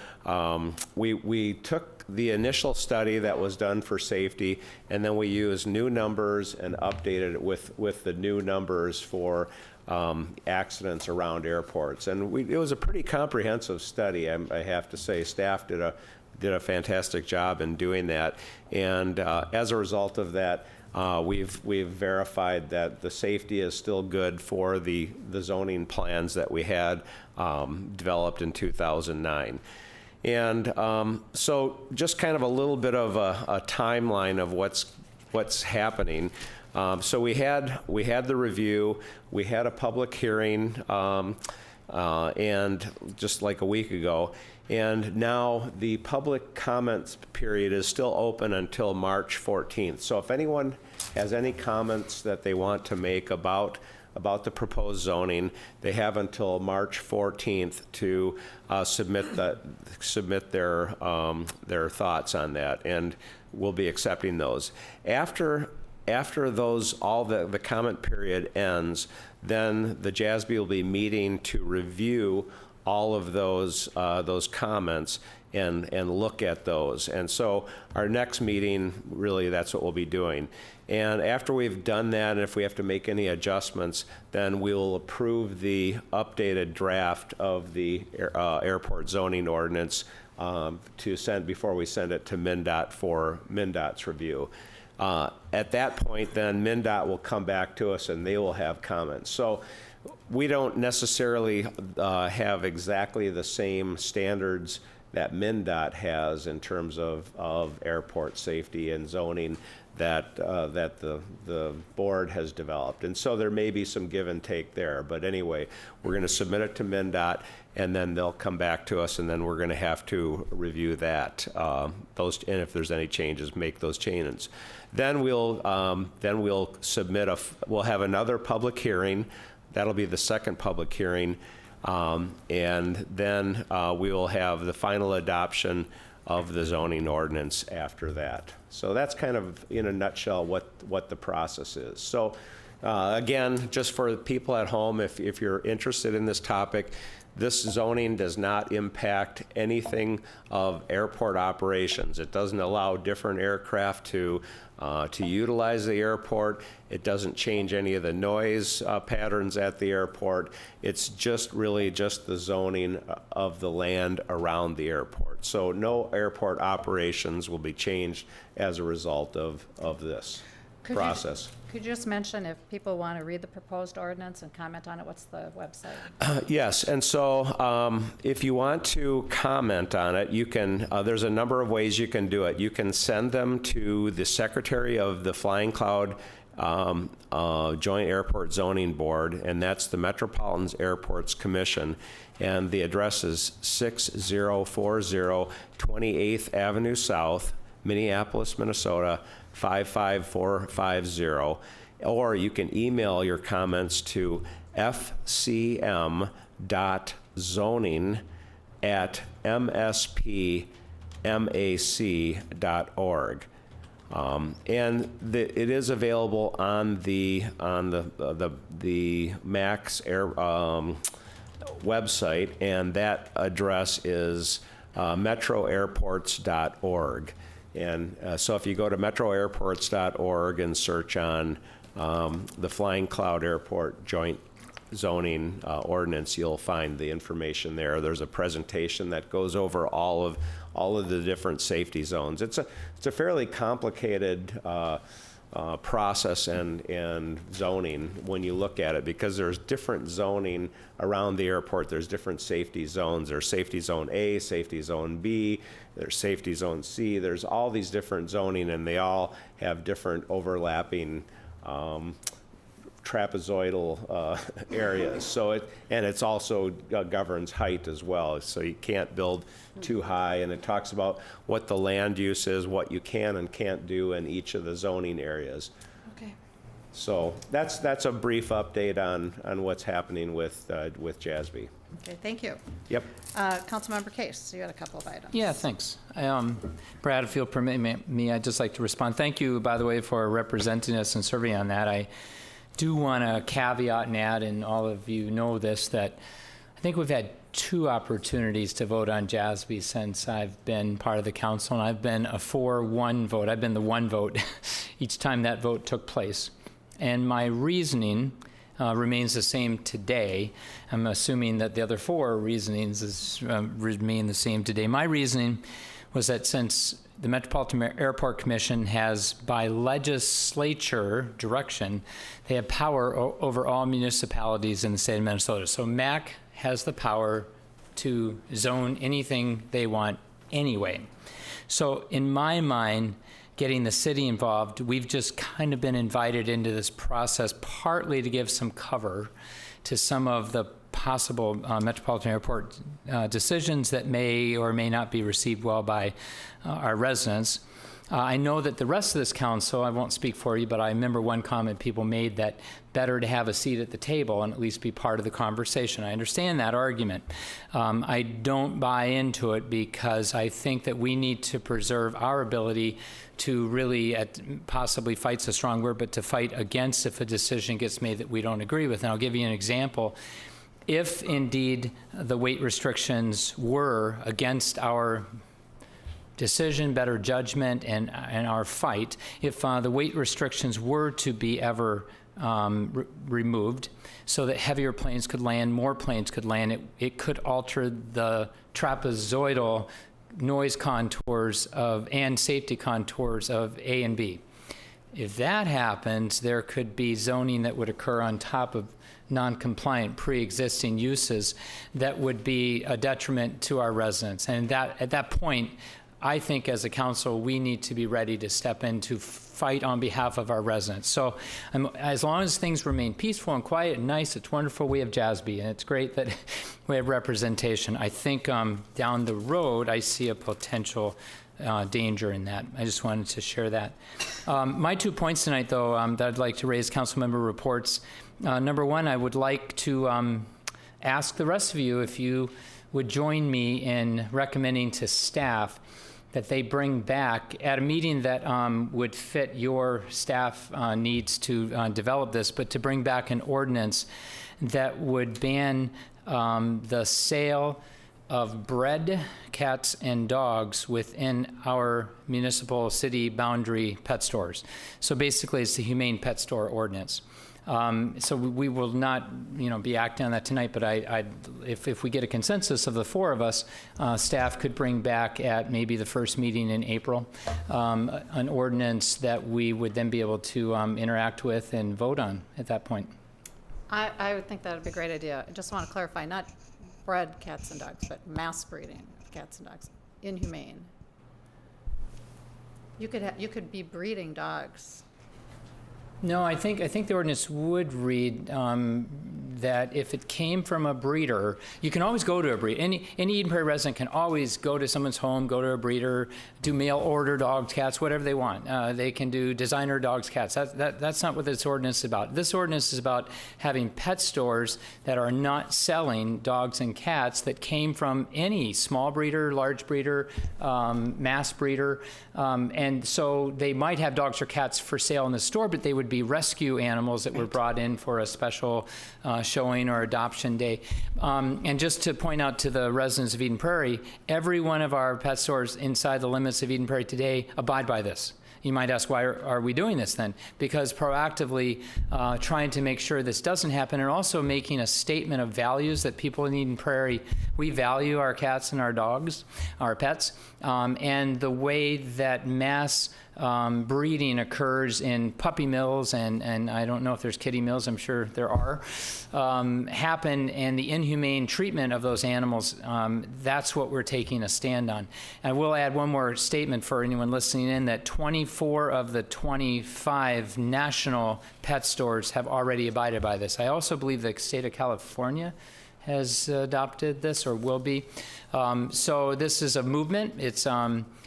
we took the initial study that was done for safety, and then we used new numbers and updated it with the new numbers for accidents around airports. And it was a pretty comprehensive study, I have to say. Staff did a fantastic job in doing that. And as a result of that, we've verified that the safety is still good for the zoning plans that we had developed in 2009. And so just kind of a little bit of a timeline of what's happening. So we had the review, we had a public hearing, and just like a week ago. And now the public comments period is still open until March 14th. So if anyone has any comments that they want to make about the proposed zoning, they have until March 14th to submit their thoughts on that, and we'll be accepting those. After those, all the comment period ends, then the JASB will be meeting to review all of those comments and look at those. And so our next meeting, really, that's what we'll be doing. And after we've done that, and if we have to make any adjustments, then we'll approve the updated draft of the airport zoning ordinance to send before we send it to MnDOT for MnDOT's review. At that point, then MnDOT will come back to us and they will have comments. So we don't necessarily have exactly the same standards that MnDOT has in terms of airport safety and zoning that the board has developed. And so there may be some give and take there. But anyway, we're going to submit it to MnDOT, and then they'll come back to us, and then we're going to have to review that. And if there's any changes, make those changes. Then we'll submit we'll have another public hearing. That'll be the second public hearing. And then we will have the final adoption of the zoning ordinance after that. So that's kind of, in a nutshell, what the process is. So again, just for people at home, if you're interested in this topic, this zoning does not impact anything of airport operations. It doesn't allow different aircraft to utilize the airport. It doesn't change any of the noise patterns at the airport. It's just really just the zoning of the land around the airport. So no airport operations will be changed as a result of this process. Could you just mention, if people want to read the proposed ordinance and comment on it, what's the website? Yes, and so if you want to comment on it, you can, there's a number of ways you can do it. You can send them to the Secretary of the Flying Cloud Joint Airport Zoning Board, and that's the Metropolitan Airports Commission, and the address is 6040 28th Avenue South, Minneapolis, Minnesota, 55450, or you can email your comments to fcm.zoning@mspmac.org. And it is available on the MAC's website, and that address is metroairports.org. And so if you go to metroairports.org and search on the Flying Cloud Airport Joint Zoning Ordinance, you'll find the information there. There's a presentation that goes over all of the different safety zones. It's a fairly complicated process and zoning when you look at it, because there's different zoning around the airport. There's different safety zones. There's safety zone A, safety zone B, there's safety zone C. There's all these different zoning, and they all have different overlapping trapezoidal areas. So it's also governs height as well. So you can't build too high, and it talks about what the land use is, what you can and can't do in each of the zoning areas. Okay. So that's a brief update on what's happening with JASB. Okay, thank you. Yep. Councilmember Case, you had a couple of items. Yeah, thanks. Brad, if you'll permit me, I'd just like to respond. Thank you, by the way, for representing us and serving on that. I do want to caveat and add, and all of you know this, that I think we've had 2 opportunities to vote on JASB since I've been part of the council, and I've been a 4-1 vote. I've been the 1 vote each time that vote took place. And my reasoning remains the same today. I'm assuming that the other 4 reasonings remain the same today. My reasoning was that since the Metropolitan Airport Commission has, by legislature direction, they have power over all municipalities in the state of Minnesota. So MAC has the power to zone anything they want anyway. So in my mind, getting the city involved, we've just kind of been invited into this process partly to give some cover to some of the possible Metropolitan Airport decisions that may or may not be received well by our residents. I know that the rest of this council, I won't speak for you, but I remember one comment people made that better to have a seat at the table and at least be part of the conversation. I understand that argument. I don't buy into it because I think that we need to preserve our ability to really, possibly fight's a strong word, but to fight against if a decision gets made that we don't agree with. And I'll give you an example. If indeed the weight restrictions were against our decision, better judgment, and our fight, if the weight restrictions were to be ever removed so that heavier planes could land, more planes could land, it could alter the trapezoidal noise contours and safety contours of A and B. If that happens, there could be zoning that would occur on top of non-compliant pre-existing uses that would be a detriment to our residents. And at that point, I think as a council, we need to be ready to step in to fight on behalf of our residents. So as long as things remain peaceful and quiet and nice, it's wonderful we have JASB, and it's great that we have representation. I think down the road, I see a potential danger in that. I just wanted to share that. My 2 points tonight, though, that I'd like to raise, council member reports. Number 1, I would like to ask the rest of you if you would join me in recommending to staff that they bring back at a meeting that would fit your staff needs to develop this, but to bring back an ordinance that would ban the sale of bred cats and dogs within our municipal city boundary pet stores. So basically, it's the Humane Pet Store Ordinance. So we will not, be acting on that tonight, but if we get a consensus of the 4 of us, staff could bring back at maybe the first meeting in April an ordinance that we would then be able to interact with and vote on at that point. I would think that would be a great idea. I just want to clarify, not bred cats and dogs, but mass breeding of cats and dogs. Inhumane. You could be breeding dogs. No, I think the ordinance would read that if it came from a breeder, you can always go to a breeder. Any Eden Prairie resident can always go to someone's home, go to a breeder, do mail order dogs, cats, whatever they want. They can do designer dogs, cats. That's not what this ordinance is about. This ordinance is about having pet stores that are not selling dogs and cats that came from any small breeder, large breeder, mass breeder. And so they might have dogs or cats for sale in the store, but they would be rescue animals that were brought in for a special showing or adoption day. And just to point out to the residents of Eden Prairie, every one of our pet stores inside the limits of Eden Prairie today abide by this. You might ask, why are we doing this then? Because proactively trying to make sure this doesn't happen, and also making a statement of values that people in Eden Prairie, we value our cats and our dogs, our pets, and the way that mass breeding occurs in puppy mills, and I don't know if there's kitty mills, I'm sure there are, happen, and the inhumane treatment of those animals, that's what we're taking a stand on. And I will add one more statement for anyone listening in, that 24 of the 25 national pet stores have already abided by this. I also believe the state of California has adopted this or will be. So this is a movement. It's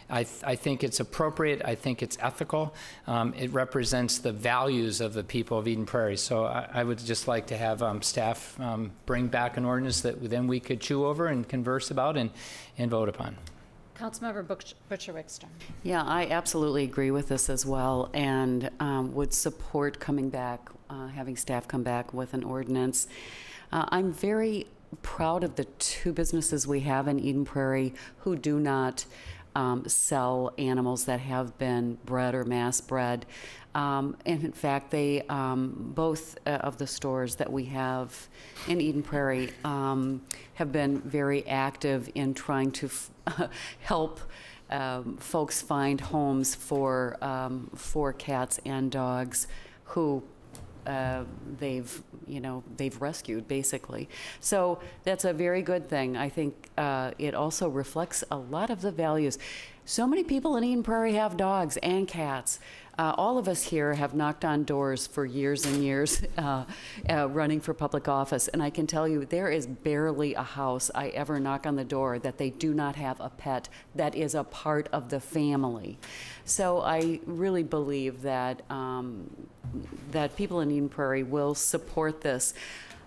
I think it's appropriate. I think it's ethical. It represents the values of the people of Eden Prairie. So I would just like to have staff bring back an ordinance that then we could chew over and converse about and vote upon. Councilmember Butcher-Wickstrom. Yeah, I absolutely agree with this as well, and would support coming back, having staff come back with an ordinance. I'm very proud of the 2 businesses we have in Eden Prairie who do not sell animals that have been bred or mass bred. And in fact, they both of the stores that we have in Eden Prairie have been very active in trying to help folks find homes for cats and dogs who they've rescued, basically. So that's a very good thing. I think it also reflects a lot of the values. So many people in Eden Prairie have dogs and cats. All of us here have knocked on doors for years and years running for public office, and I can tell you there is barely a house I ever knock on the door that they do not have a pet that is a part of the family. So I really believe that that people in Eden Prairie will support this.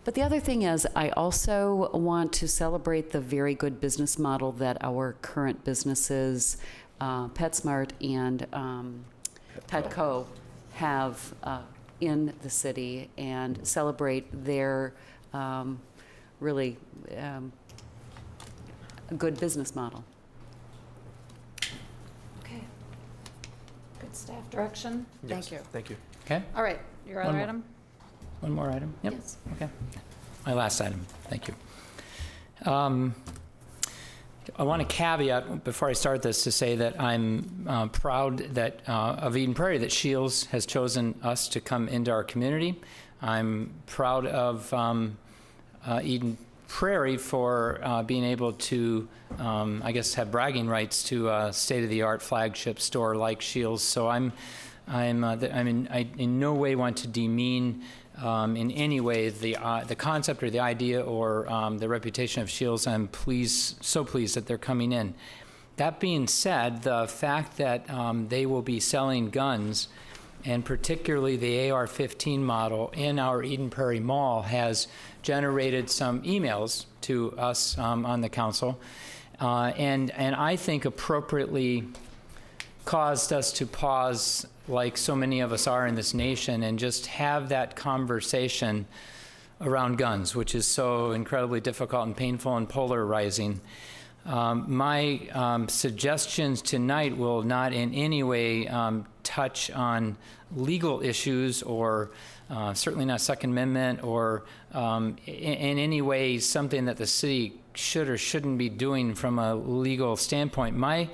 But the other thing is, I also want to celebrate the very good business model that our current businesses, PetSmart and Petco, have in the city, and celebrate their really good business model. Okay. Good staff direction. Yes, Thank you. Thank you. Okay? All right, your other One more. item? One more item? Yep. Yes. Okay. My last item. Thank you. I want to caveat before I start this to say that I'm proud that of Eden Prairie, that Shields has chosen us to come into our community. I'm proud of Eden Prairie for being able to, I guess, have bragging rights to a state-of-the-art flagship store like Shields. So I in no way want to demean in any way the concept or the idea or the reputation of Shields. I'm so pleased that they're coming in. That being said, the fact that they will be selling guns, and particularly the AR-15 model in our Eden Prairie Mall, has generated some emails to us on the council, and I think appropriately caused us to pause, like so many of us are in this nation, and just have that conversation around guns, which is so incredibly difficult and painful and polarizing. My suggestions tonight will not in any way touch on legal issues, or certainly not Second Amendment, or in any way something that the city should or shouldn't be doing from a legal standpoint. My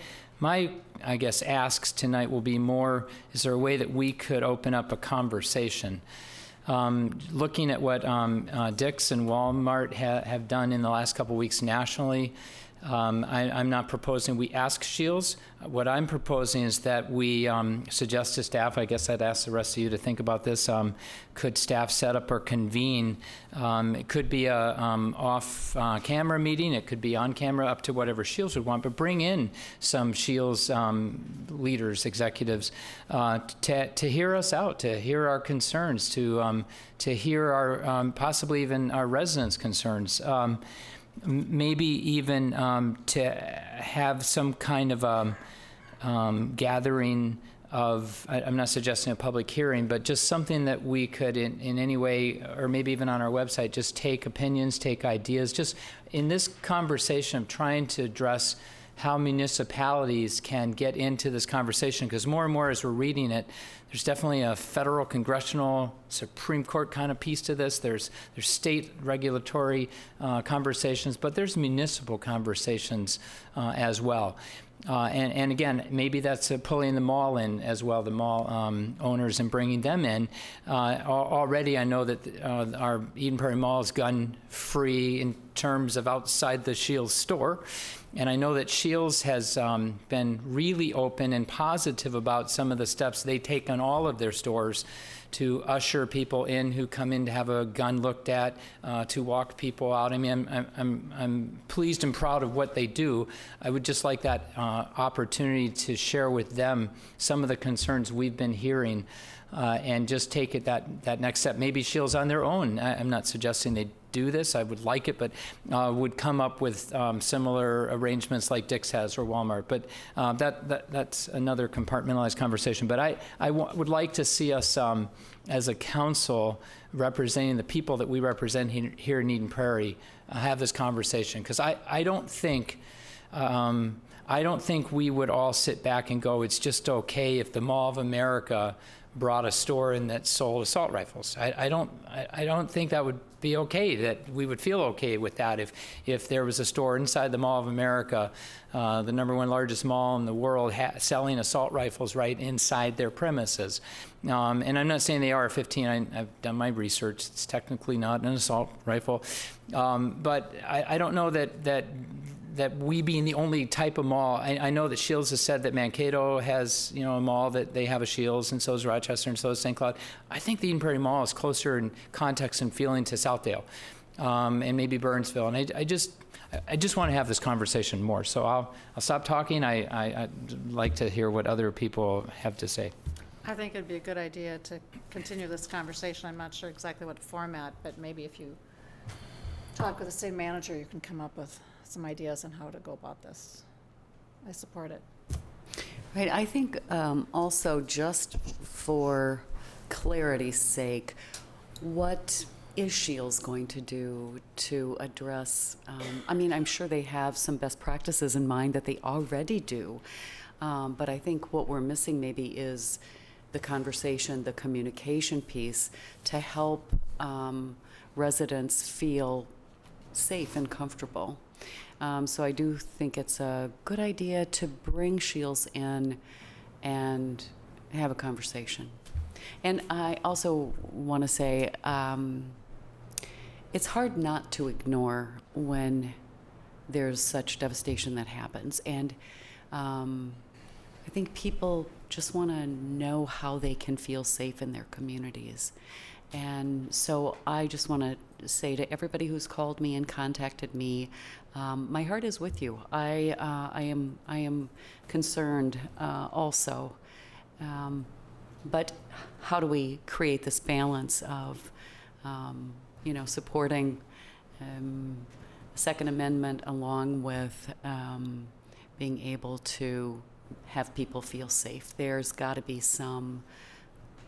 I guess, asks tonight will be more, is there a way that we could open up a conversation? Looking at what Dick's and Walmart have done in the last couple weeks nationally, I'm not proposing we ask Shields. What I'm proposing is that we suggest to staff, I guess I'd ask the rest of you to think about this, could staff set up or convene? It could be a off-camera meeting, it could be on camera, up to whatever Shields would want, but bring in some Shields leaders, executives, to hear us out, to hear our concerns, to hear our, possibly even our residents' concerns. Maybe even to have some kind of gathering of, I'm not suggesting a public hearing, but just something that we could in any way, or maybe even on our website, just take opinions, take ideas, just in this conversation of trying to address how municipalities can get into this conversation, because more and more as we're reading it, there's definitely a federal, congressional, Supreme Court kind of piece to this. There's state regulatory conversations, but there's municipal conversations as well. And again, maybe that's pulling the mall in as well, the mall owners, and bringing them in. Already I know that our Eden Prairie Mall is gun-free in terms of outside the Shields store. And I know that Shields has been really open and positive about some of the steps they take on all of their stores to usher people in who come in to have a gun looked at, to walk people out. I mean, I'm pleased and proud of what they do. I would just like that opportunity to share with them some of the concerns we've been hearing, and just take it that next step. Maybe Shields on their own. I'm not suggesting they do this. I would like it, but would come up with similar arrangements like Dick's has or Walmart. But that's another compartmentalized conversation. But I would like to see us as a council representing the people that we represent here in Eden Prairie have this conversation, because I don't think we would all sit back and go, it's just okay if the Mall of America brought a store in that sold assault rifles. I don't think that would be okay, that we would feel okay with that if there was a store inside the Mall of America, the #1 largest mall in the world, selling assault rifles right inside their premises. And I'm not saying they are 15. I've done my research. It's technically not an assault rifle. But I don't know that we being the only type of mall, I know that Shields has said that Mankato has, a mall that they have a Shields, and so is Rochester, and so is St. Cloud. I think the Eden Prairie Mall is closer in context and feeling to Southdale, and maybe Burnsville. And I just want to have this conversation more. So I'll stop talking. I'd like to hear what other people have to say. I think it'd be a good idea to continue this conversation. I'm not sure exactly what format, but maybe if you talk with the city manager, you can come up with some ideas on how to go about this. I support it. Right, I think also, just for clarity's sake, what is Shields going to do to address, I'm sure they have some best practices in mind that they already do, but I think what we're missing maybe is the conversation, the communication piece to help residents feel safe and comfortable. So I do think it's a good idea to bring Shields in and have a conversation. And I also want to say it's hard not to ignore when there's such devastation that happens. And I think people just want to know how they can feel safe in their communities. And so I just want to say to everybody who's called me and contacted me, my heart is with you. I am concerned also. But how do we create this balance of, supporting Second Amendment along with being able to have people feel safe? There's got to be some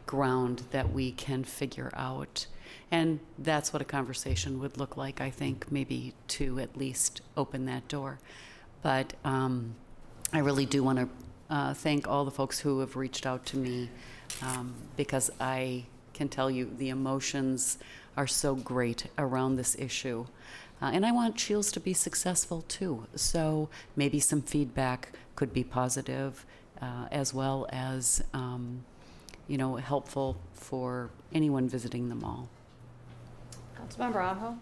ground that we can figure out. And that's what a conversation would look like, I think, maybe to at least open that door. But I really do want to thank all the folks who have reached out to me, because I can tell you the emotions are so great around this issue. And I want Shields to be successful too. So maybe some feedback could be positive, as well as helpful for anyone visiting the mall. Councilmember Aho?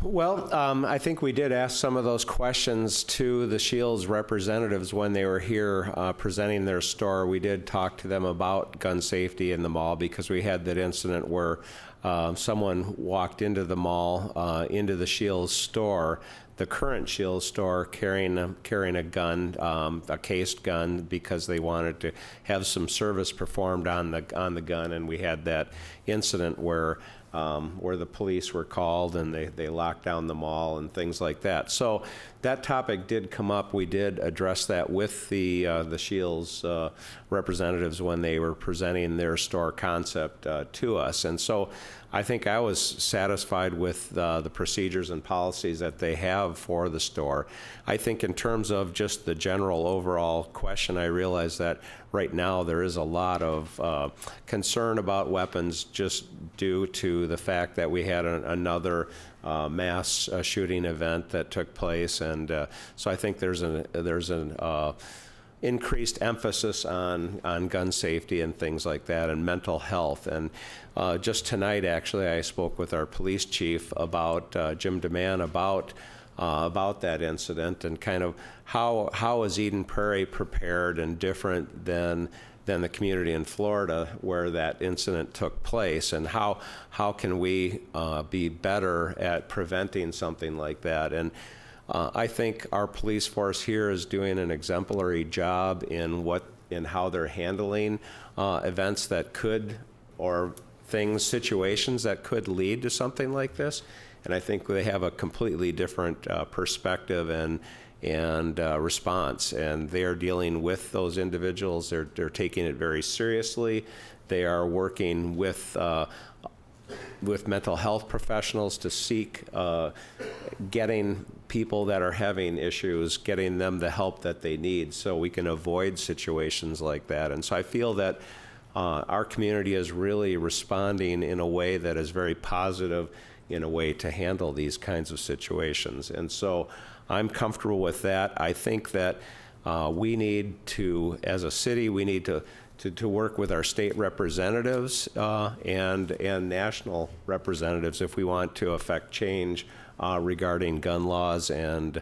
Well, I think we did ask some of those questions to the Shields representatives when they were here presenting their store. We did talk to them about gun safety in the mall, because we had that incident where someone walked into the mall, into the Shields store, the current Shields store, carrying a gun, a cased gun, because they wanted to have some service performed on the gun. And we had that incident where the police were called and they locked down the mall and things like that. So that topic did come up. We did address that with the Shields representatives when they were presenting their store concept to us. And so I think I was satisfied with the procedures and policies that they have for the store. I think in terms of just the general overall question, I realize that right now there is a lot of concern about weapons just due to the fact that we had another mass shooting event that took place, and so I think there's an increased emphasis on gun safety and things like that, and mental health. And just tonight, actually, I spoke with our police chief about Jim DeMann about that incident, and kind of how is Eden Prairie prepared and different than the community in Florida where that incident took place, and how can we be better at preventing something like that. And I think our police force here is doing an exemplary job in how they're handling events that could, or situations that could lead to something like this. And I think they have a completely different perspective and response, and they are dealing with those individuals. They're taking it very seriously. They are working with mental health professionals to seek getting people that are having issues, getting them the help that they need so we can avoid situations like that. And so I feel that our community is really responding in a way that is very positive, in a way to handle these kinds of situations. And so I'm comfortable with that. I think that we need to, as a city, we need to work with our state representatives and national representatives if we want to affect change regarding gun laws and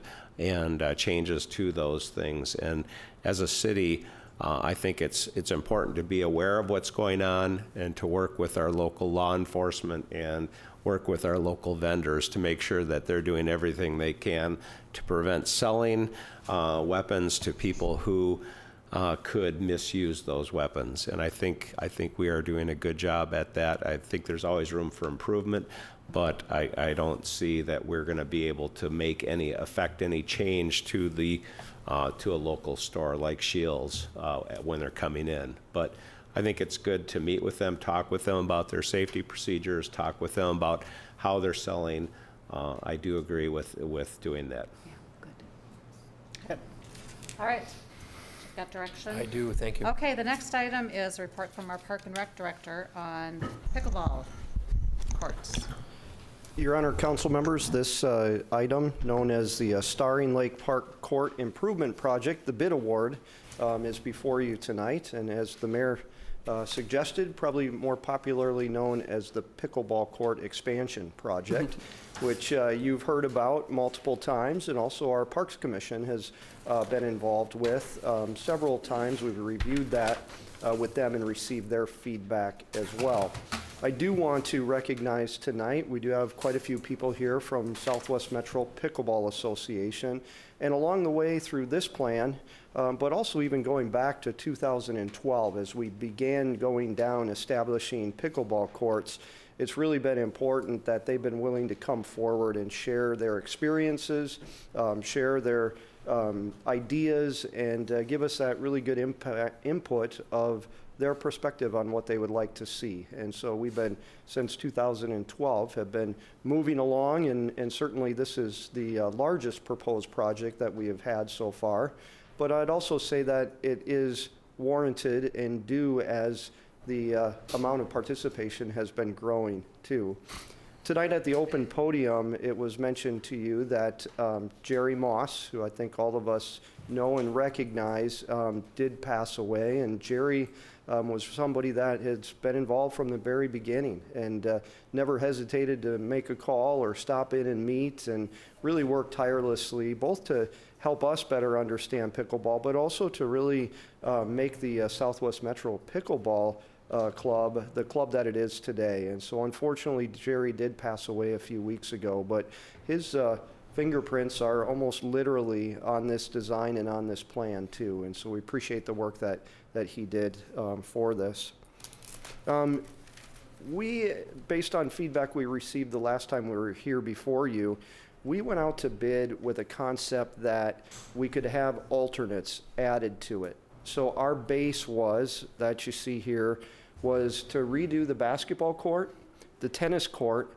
changes to those things. And as a city, I think it's important to be aware of what's going on and to work with our local law enforcement and work with our local vendors to make sure that they're doing everything they can to prevent selling weapons to people who could misuse those weapons. And I think we are doing a good job at that. I think there's always room for improvement, but I don't see that we're going to be able to affect any change to to a local store like Shields when they're coming in. But I think it's good to meet with them, talk with them about their safety procedures, talk with them about how they're selling. I do agree with doing that. Yeah, good. Good. All right. Got direction? I do, thank you. Okay, the next item is a report from our Park and Rec Director on pickleball courts. Your Honor, council members, this item, known as the Starring Lake Park Court Improvement Project, the bid award, is before you tonight. And as the mayor suggested, probably more popularly known as the Pickleball Court Expansion Project, which you've heard about multiple times, and also our Parks Commission has been involved with several times. We've reviewed that with them and received their feedback as well. I do want to recognize tonight, we do have quite a few people here from Southwest Metro Pickleball Association, and along the way through this plan, but also even going back to 2012 as we began going down establishing pickleball courts, it's really been important that they've been willing to come forward and share their experiences, share their ideas, and give us that really good input of their perspective on what they would like to see. And so we've been, since 2012, have been moving along, and certainly this is the largest proposed project that we have had so far. But I'd also say that it is warranted and due as the amount of participation has been growing too. Tonight at the open podium, it was mentioned to you that Jerry Moss, who I think all of us know and recognize, did pass away. And Jerry was somebody that has been involved from the very beginning and never hesitated to make a call or stop in and meet, and really worked tirelessly both to help us better understand pickleball, but also to really make the Southwest Metro Pickleball Club the club that it is today. And so unfortunately, Jerry did pass away a few weeks ago, but his fingerprints are almost literally on this design and on this plan too. And so we appreciate the work that he did for this. We, based on feedback we received the last time we were here before you, we went out to bid with a concept that we could have alternates added to it. So our base was, that you see here, was to redo the basketball court, the tennis court,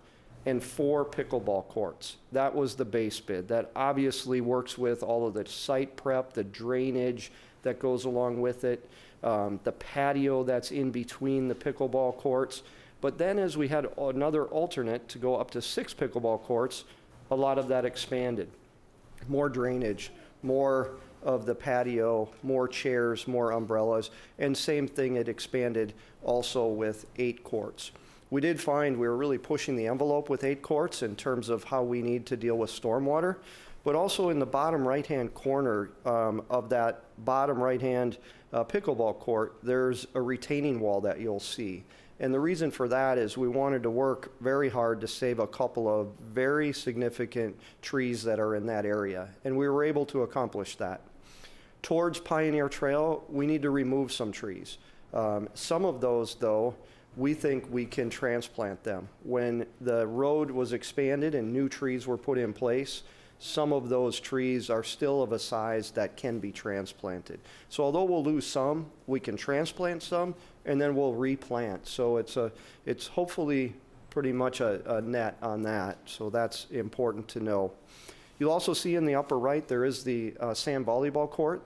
and 4 pickleball courts. That was the base bid. That obviously works with all of the site prep, the drainage that goes along with it, the patio that's in between the pickleball courts. But then as we had another alternate to go up to 6 pickleball courts, a lot of that expanded. More drainage, more of the patio, more chairs, more umbrellas, and same thing, it expanded also with 8 courts. We did find we were really pushing the envelope with 8 courts in terms of how we need to deal with stormwater, but also in the bottom right-hand corner of that bottom right-hand pickleball court, there's a retaining wall that you'll see. And the reason for that is we wanted to work very hard to save a couple of very significant trees that are in that area, and we were able to accomplish that. Towards Pioneer Trail, we need to remove some trees. Some of those, though, we think we can transplant them. When the road was expanded and new trees were put in place, some of those trees are still of a size that can be transplanted. So although we'll lose some, we can transplant some, and then we'll replant. So it's hopefully pretty much a net on that. So that's important to know. You'll also see in the upper right, there is the sand volleyball court.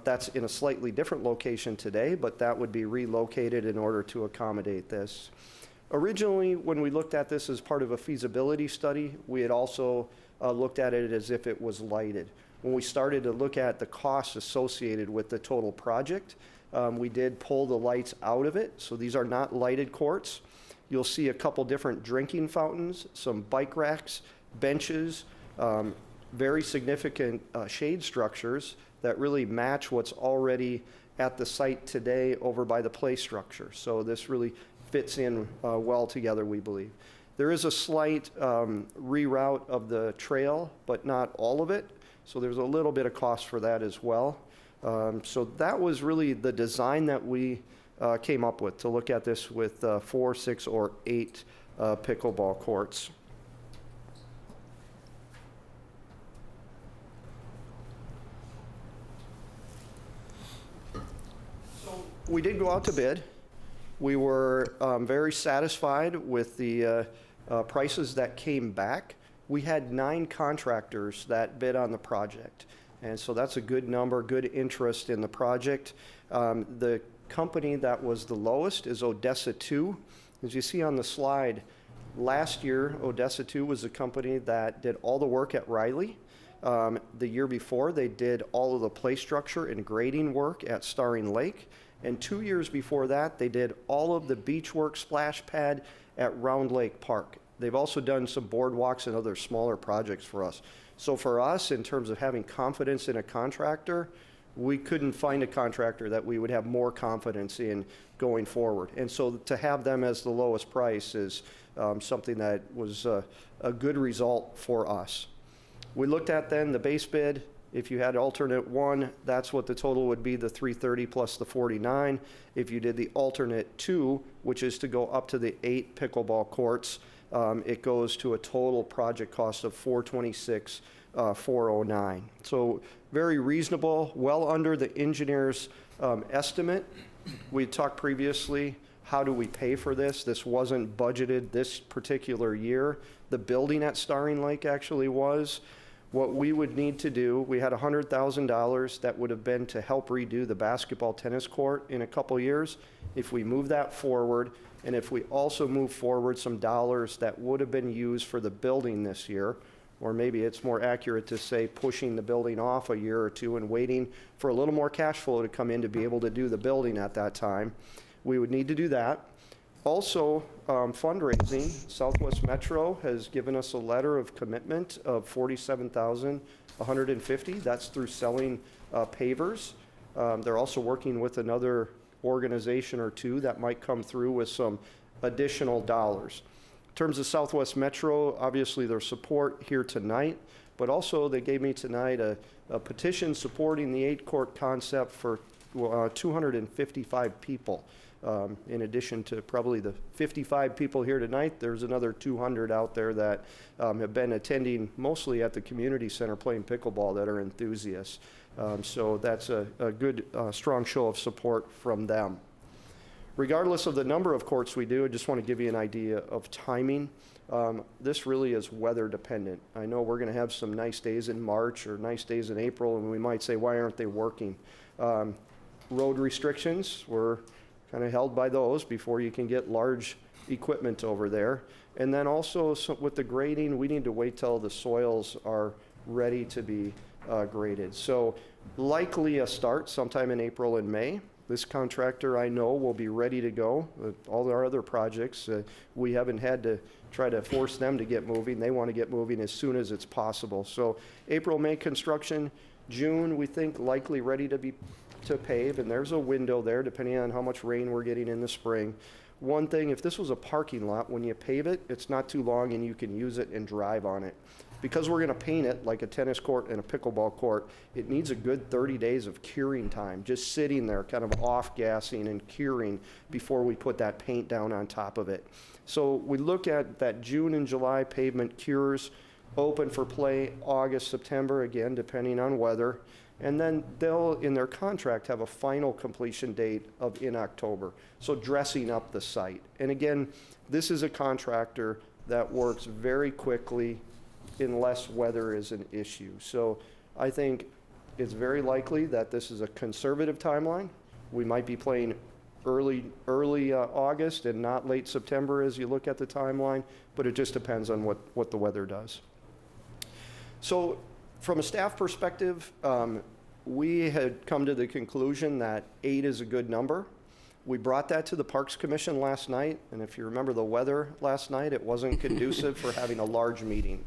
That's in a slightly different location today, but that would be relocated in order to accommodate this. Originally, when we looked at this as part of a feasibility study, we had also looked at it as if it was lighted. When we started to look at the costs associated with the total project, we did pull the lights out of it. So these are not lighted courts. You'll see a couple different drinking fountains, some bike racks, benches, very significant shade structures that really match what's already at the site today over by the play structure. So this really fits in well together, we believe. There is a slight reroute of the trail, but not all of it. So there's a little bit of cost for that as well. So that was really the design that we came up with, to look at this with 4, 6, or 8 pickleball courts. We did go out to bid. We were very satisfied with the prices that came back. We had 9 contractors that bid on the project. And so that's a good number, good interest in the project. The company that was the lowest is Odessa 2. As you see on the slide, last year, Odessa 2 was the company that did all the work at Riley. The year before, they did all of the play structure and grading work at Starring Lake. And 2 years before that, they did all of the beach work splash pad at Round Lake Park. They've also done some boardwalks and other smaller projects for us. So for us, in terms of having confidence in a contractor, we couldn't find a contractor that we would have more confidence in going forward. And so to have them as the lowest price is something that was a good result for us. We looked at then the base bid. If you had alternate 1, that's what the total would be, the $330 plus the $49. If you did the alternate 2, which is to go up to the 8 pickleball courts, it goes to a total project cost of $426, $409. So very reasonable, well under the engineer's estimate. We talked previously, how do we pay for this? This wasn't budgeted this particular year. The building at Starring Lake actually was. What we would need to do, we had $100,000 that would have been to help redo the basketball tennis court in a couple years. If we move that forward, and if we also move forward some dollars that would have been used for the building this year, or maybe it's more accurate to say pushing the building off a year or 2 and waiting for a little more cash flow to come in to be able to do the building at that time, we would need to do that. Also, fundraising, Southwest Metro has given us a letter of commitment of $47,150. That's through selling pavers. They're also working with another organization or 2 that might come through with some additional dollars. In terms of Southwest Metro, obviously their support here tonight, but also they gave me tonight a petition supporting the 8-court concept for 255 people. In addition to probably the 55 people here tonight, there's another 200 out there that have been attending mostly at the community center playing pickleball that are enthusiasts. So that's a good, strong show of support from them. Regardless of the number of courts we do, I just want to give you an idea of timing. This really is weather dependent. I know we're going to have some nice days in March or nice days in April, and we might say, why aren't they working? Road restrictions, we're kind of held by those before you can get large equipment over there. And then also with the grading, we need to wait till the soils are ready to be graded. So likely a start sometime in April and May. This contractor I know will be ready to go. All our other projects, we haven't had to try to force them to get moving. They want to get moving as soon as it's possible. So April, May construction, June we think likely ready to pave, and there's a window there depending on how much rain we're getting in the spring. One thing, if this was a parking lot, when you pave it, it's not too long and you can use it and drive on it. Because we're going to paint it like a tennis court and a pickleball court, it needs a good 30 days of curing time, just sitting there kind of off-gassing and curing before we put that paint down on top of it. So we look at that June and July pavement cures, open for play August, September, again, depending on weather. And then they'll, in their contract, have a final completion date in October. So dressing up the site. And again, this is a contractor that works very quickly unless weather is an issue. So I think it's very likely that this is a conservative timeline. We might be playing early August and not late September as you look at the timeline, but it just depends on what the weather does. So from a staff perspective, we had come to the conclusion that 8 is a good number. We brought that to the Parks Commission last night, and if you remember the weather last night, it wasn't conducive for having a large meeting.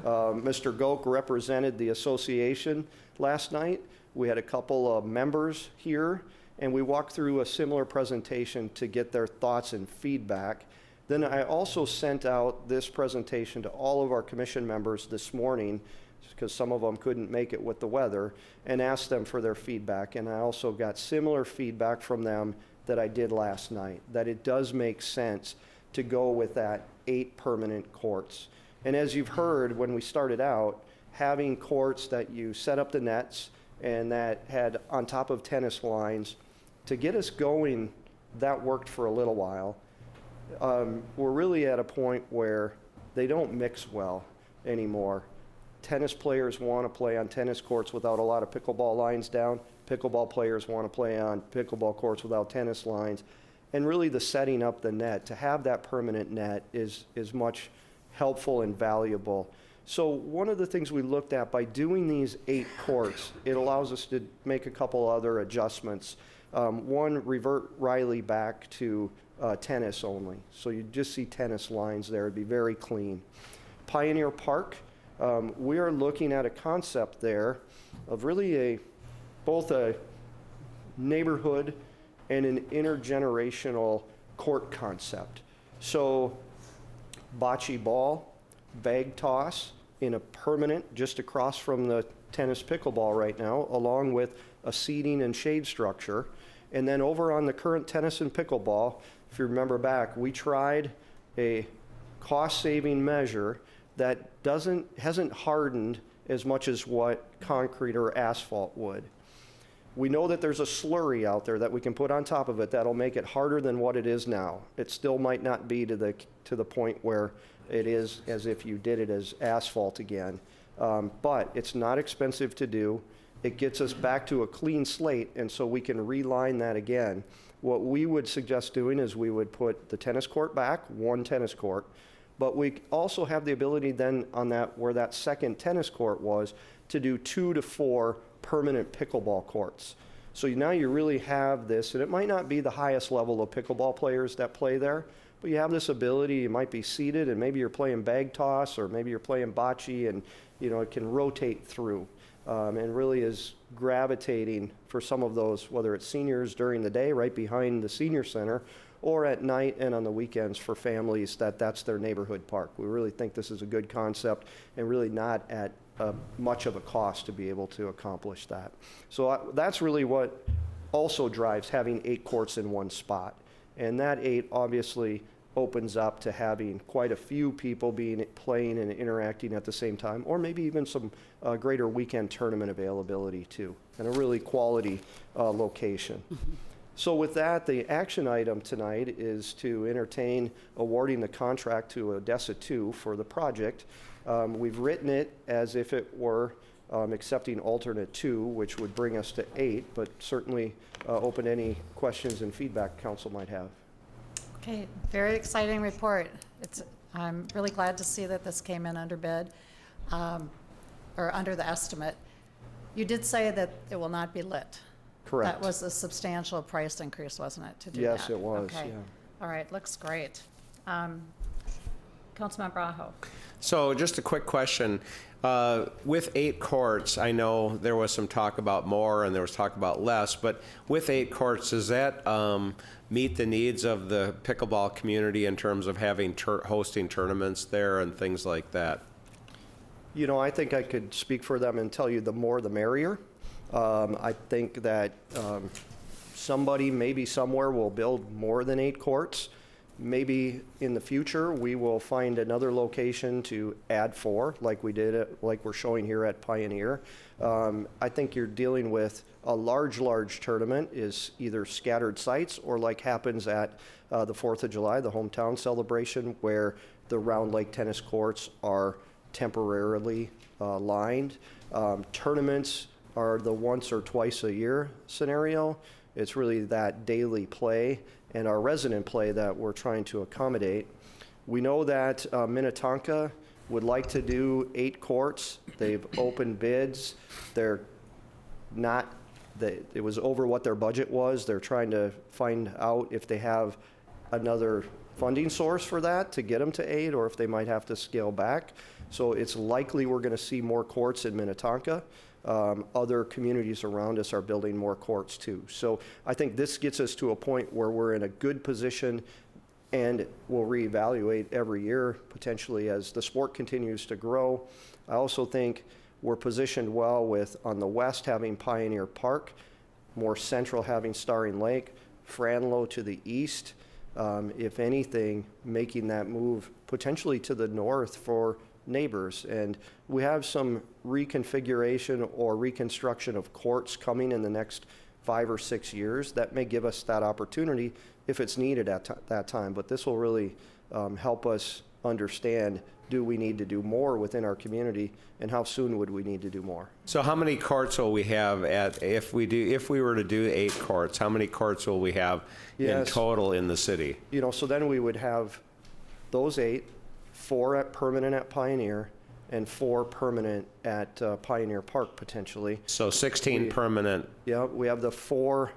Mr. Goke represented the association last night. We had a couple of members here, and we walked through a similar presentation to get their thoughts and feedback. Then I also sent out this presentation to all of our commission members this morning, because some of them couldn't make it with the weather, and asked them for their feedback. And I also got similar feedback from them that I did last night, that it does make sense to go with that 8 permanent courts. And as you've heard when we started out, having courts that you set up the nets and that had on top of tennis lines, to get us going, that worked for a little while. We're really at a point where they don't mix well anymore. Tennis players want to play on tennis courts without a lot of pickleball lines down. Pickleball players want to play on pickleball courts without tennis lines. And really the setting up the net, to have that permanent net is much helpful and valuable. So one of the things we looked at by doing these 8 courts, it allows us to make a couple other adjustments. One, revert Riley back to tennis only. So you just see tennis lines there. It'd be very clean. Pioneer Park, we are looking at a concept there of really both a neighborhood and an intergenerational court concept. So bocce ball, bag toss in a permanent just across from the tennis pickleball right now, along with a seating and shade structure. And then over on the current tennis and pickleball, if you remember back, we tried a cost-saving measure that hasn't hardened as much as what concrete or asphalt would. We know that there's a slurry out there that we can put on top of it that'll make it harder than what it is now. It still might not be to the point where it is as if you did it as asphalt again. But it's not expensive to do. It gets us back to a clean slate, and so we can reline that again. What we would suggest doing is we would put the tennis court back, 1 tennis court, but we also have the ability then on that, where that second tennis court was, to do 2 to 4 permanent pickleball courts. So now you really have this, and it might not be the highest level of pickleball players that play there, but you have this ability. You might be seated, and maybe you're playing bag toss, or maybe you're playing bocce, and it can rotate through, and really is gravitating for some of those, whether it's seniors during the day right behind the senior center, or at night and on the weekends for families that's their neighborhood park. We really think this is a good concept and really not at much of a cost to be able to accomplish that. So that's really what also drives having 8 courts in one spot. And that 8 obviously opens up to having quite a few people playing and interacting at the same time, or maybe even some greater weekend tournament availability too, and a really quality location. So with that, the action item tonight is to entertain awarding the contract to Odessa 2 for the project. We've written it as if it were accepting alternate 2, which would bring us to 8, but certainly open any questions and feedback council might have. Okay, very exciting report. I'm really glad to see that this came in under bid, or under the estimate. You did say that it will not be lit. Correct. That was a substantial price increase, wasn't it, to do Yes, that? it was, Okay. yeah. All right, looks great. Councilmember Aho. So just a quick question. With 8 courts, I know there was some talk about more and there was talk about less, but with 8 courts, does that meet the needs of the pickleball community in terms of having hosting tournaments there and things like that? You know, I think I could speak for them and tell you the more the merrier. I think that somebody, maybe somewhere, will build more than 8 courts. Maybe in the future, we will find another location to add 4, like we did, like we're showing here at Pioneer. I think you're dealing with a large tournament is either scattered sites or like happens at the 4th of July, the hometown celebration, where the Round Lake tennis courts are temporarily lined. Tournaments are the once or twice a year scenario. It's really that daily play and our resident play that we're trying to accommodate. We know that Minnetonka would like to do 8 courts. They've opened bids. They're not, it was over what their budget was. They're trying to find out if they have another funding source for that to get them to 8, or if they might have to scale back. So it's likely we're going to see more courts in Minnetonka. Other communities around us are building more courts too. So I think this gets us to a point where we're in a good position, and we'll reevaluate every year potentially as the sport continues to grow. I also think we're positioned well with, on the west, having Pioneer Park, more central having Starring Lake, Franlow to the east. If anything, making that move potentially to the north for neighbors. And we have some reconfiguration or reconstruction of courts coming in the next 5 or 6 years that may give us that opportunity if it's needed at that time. But this will really help us understand, do we need to do more within our community, and how soon would we need to do more? So how many courts will we have if we were to do 8 courts, how many courts will we have in total in the city? You know, so then we would have those 8, 4 permanent at Pioneer, and 4 permanent at Pioneer Park potentially. So 16 permanent. Yeah, we have the 4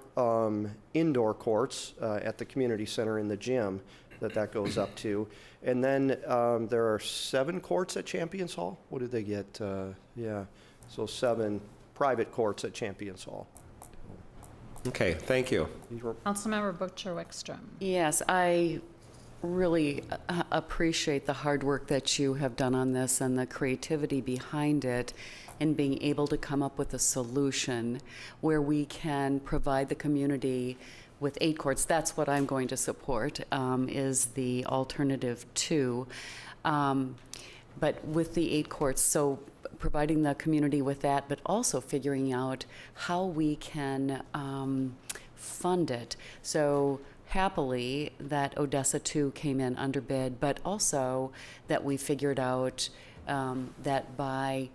indoor courts at the community center in the gym that goes up to. And then there are 7 courts at Champions Hall. What did they get? Yeah, so 7 private courts at Champions Hall. Okay, thank you. Councilmember Butcher Wickstrom. Yes, I really appreciate the hard work that you have done on this and the creativity behind it, and being able to come up with a solution where we can provide the community with 8 courts. That's what I'm going to support, is the alternative 2. But with the 8 courts, so providing the community with that, but also figuring out how we can fund it. So happily that Odessa 2 came in under bid, but also that we figured out that by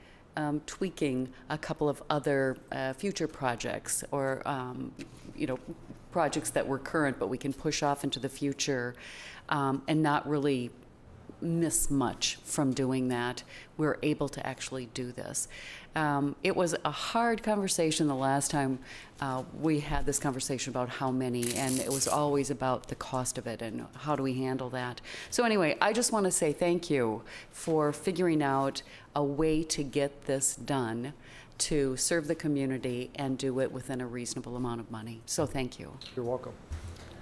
tweaking a couple of other future projects, or projects that were current but we can push off into the future, and not really miss much from doing that, we're able to actually do this. It was a hard conversation the last time we had this conversation about how many, and it was always about the cost of it and how do we handle that. So anyway, I just want to say thank you for figuring out a way to get this done, to serve the community and do it within a reasonable amount of money. So thank you. You're welcome.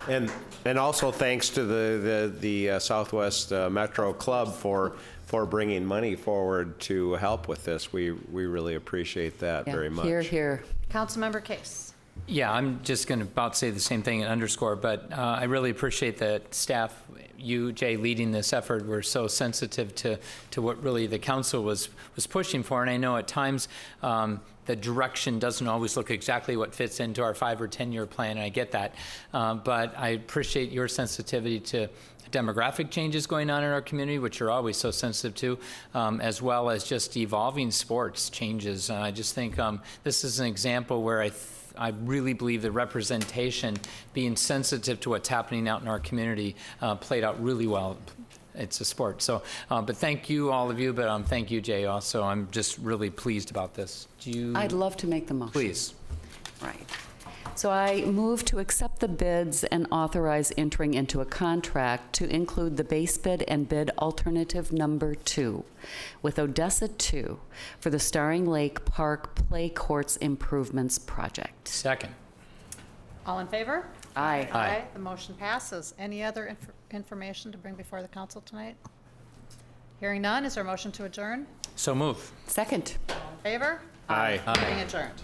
And also thanks to the Southwest Metro Club for bringing money forward to help with this. We really appreciate that very much. Hear, hear. Councilmember Case. Yeah, I'm just going to about say the same thing and underscore, but I really appreciate that staff, you, Jay, leading this effort. We're so sensitive to what really the council was pushing for, and I know at times the direction doesn't always look exactly what fits into our 5 or 10-year plan, and I get that. But I appreciate your sensitivity to demographic changes going on in our community, which you're always so sensitive to, as well as just evolving sports changes. And I just think this is an example where I really believe the representation, being sensitive to what's happening out in our community, played out really well. It's a sport. So, but thank you, all of you, but thank you, Jay, also. I'm just really pleased about this. Do you? I'd love to make the motion. Please. Right. So I move to accept the bids and authorize entering into a contract to include the base bid and bid alternative number 2 with Odessa 2 for the Starring Lake Park Play Courts Improvements Project. Second. All in favor? Aye. Aye. The motion passes. Any other information to bring before the council tonight? Hearing none, is there a motion to adjourn? So move. Second. All in favor? Aye. Meeting adjourned.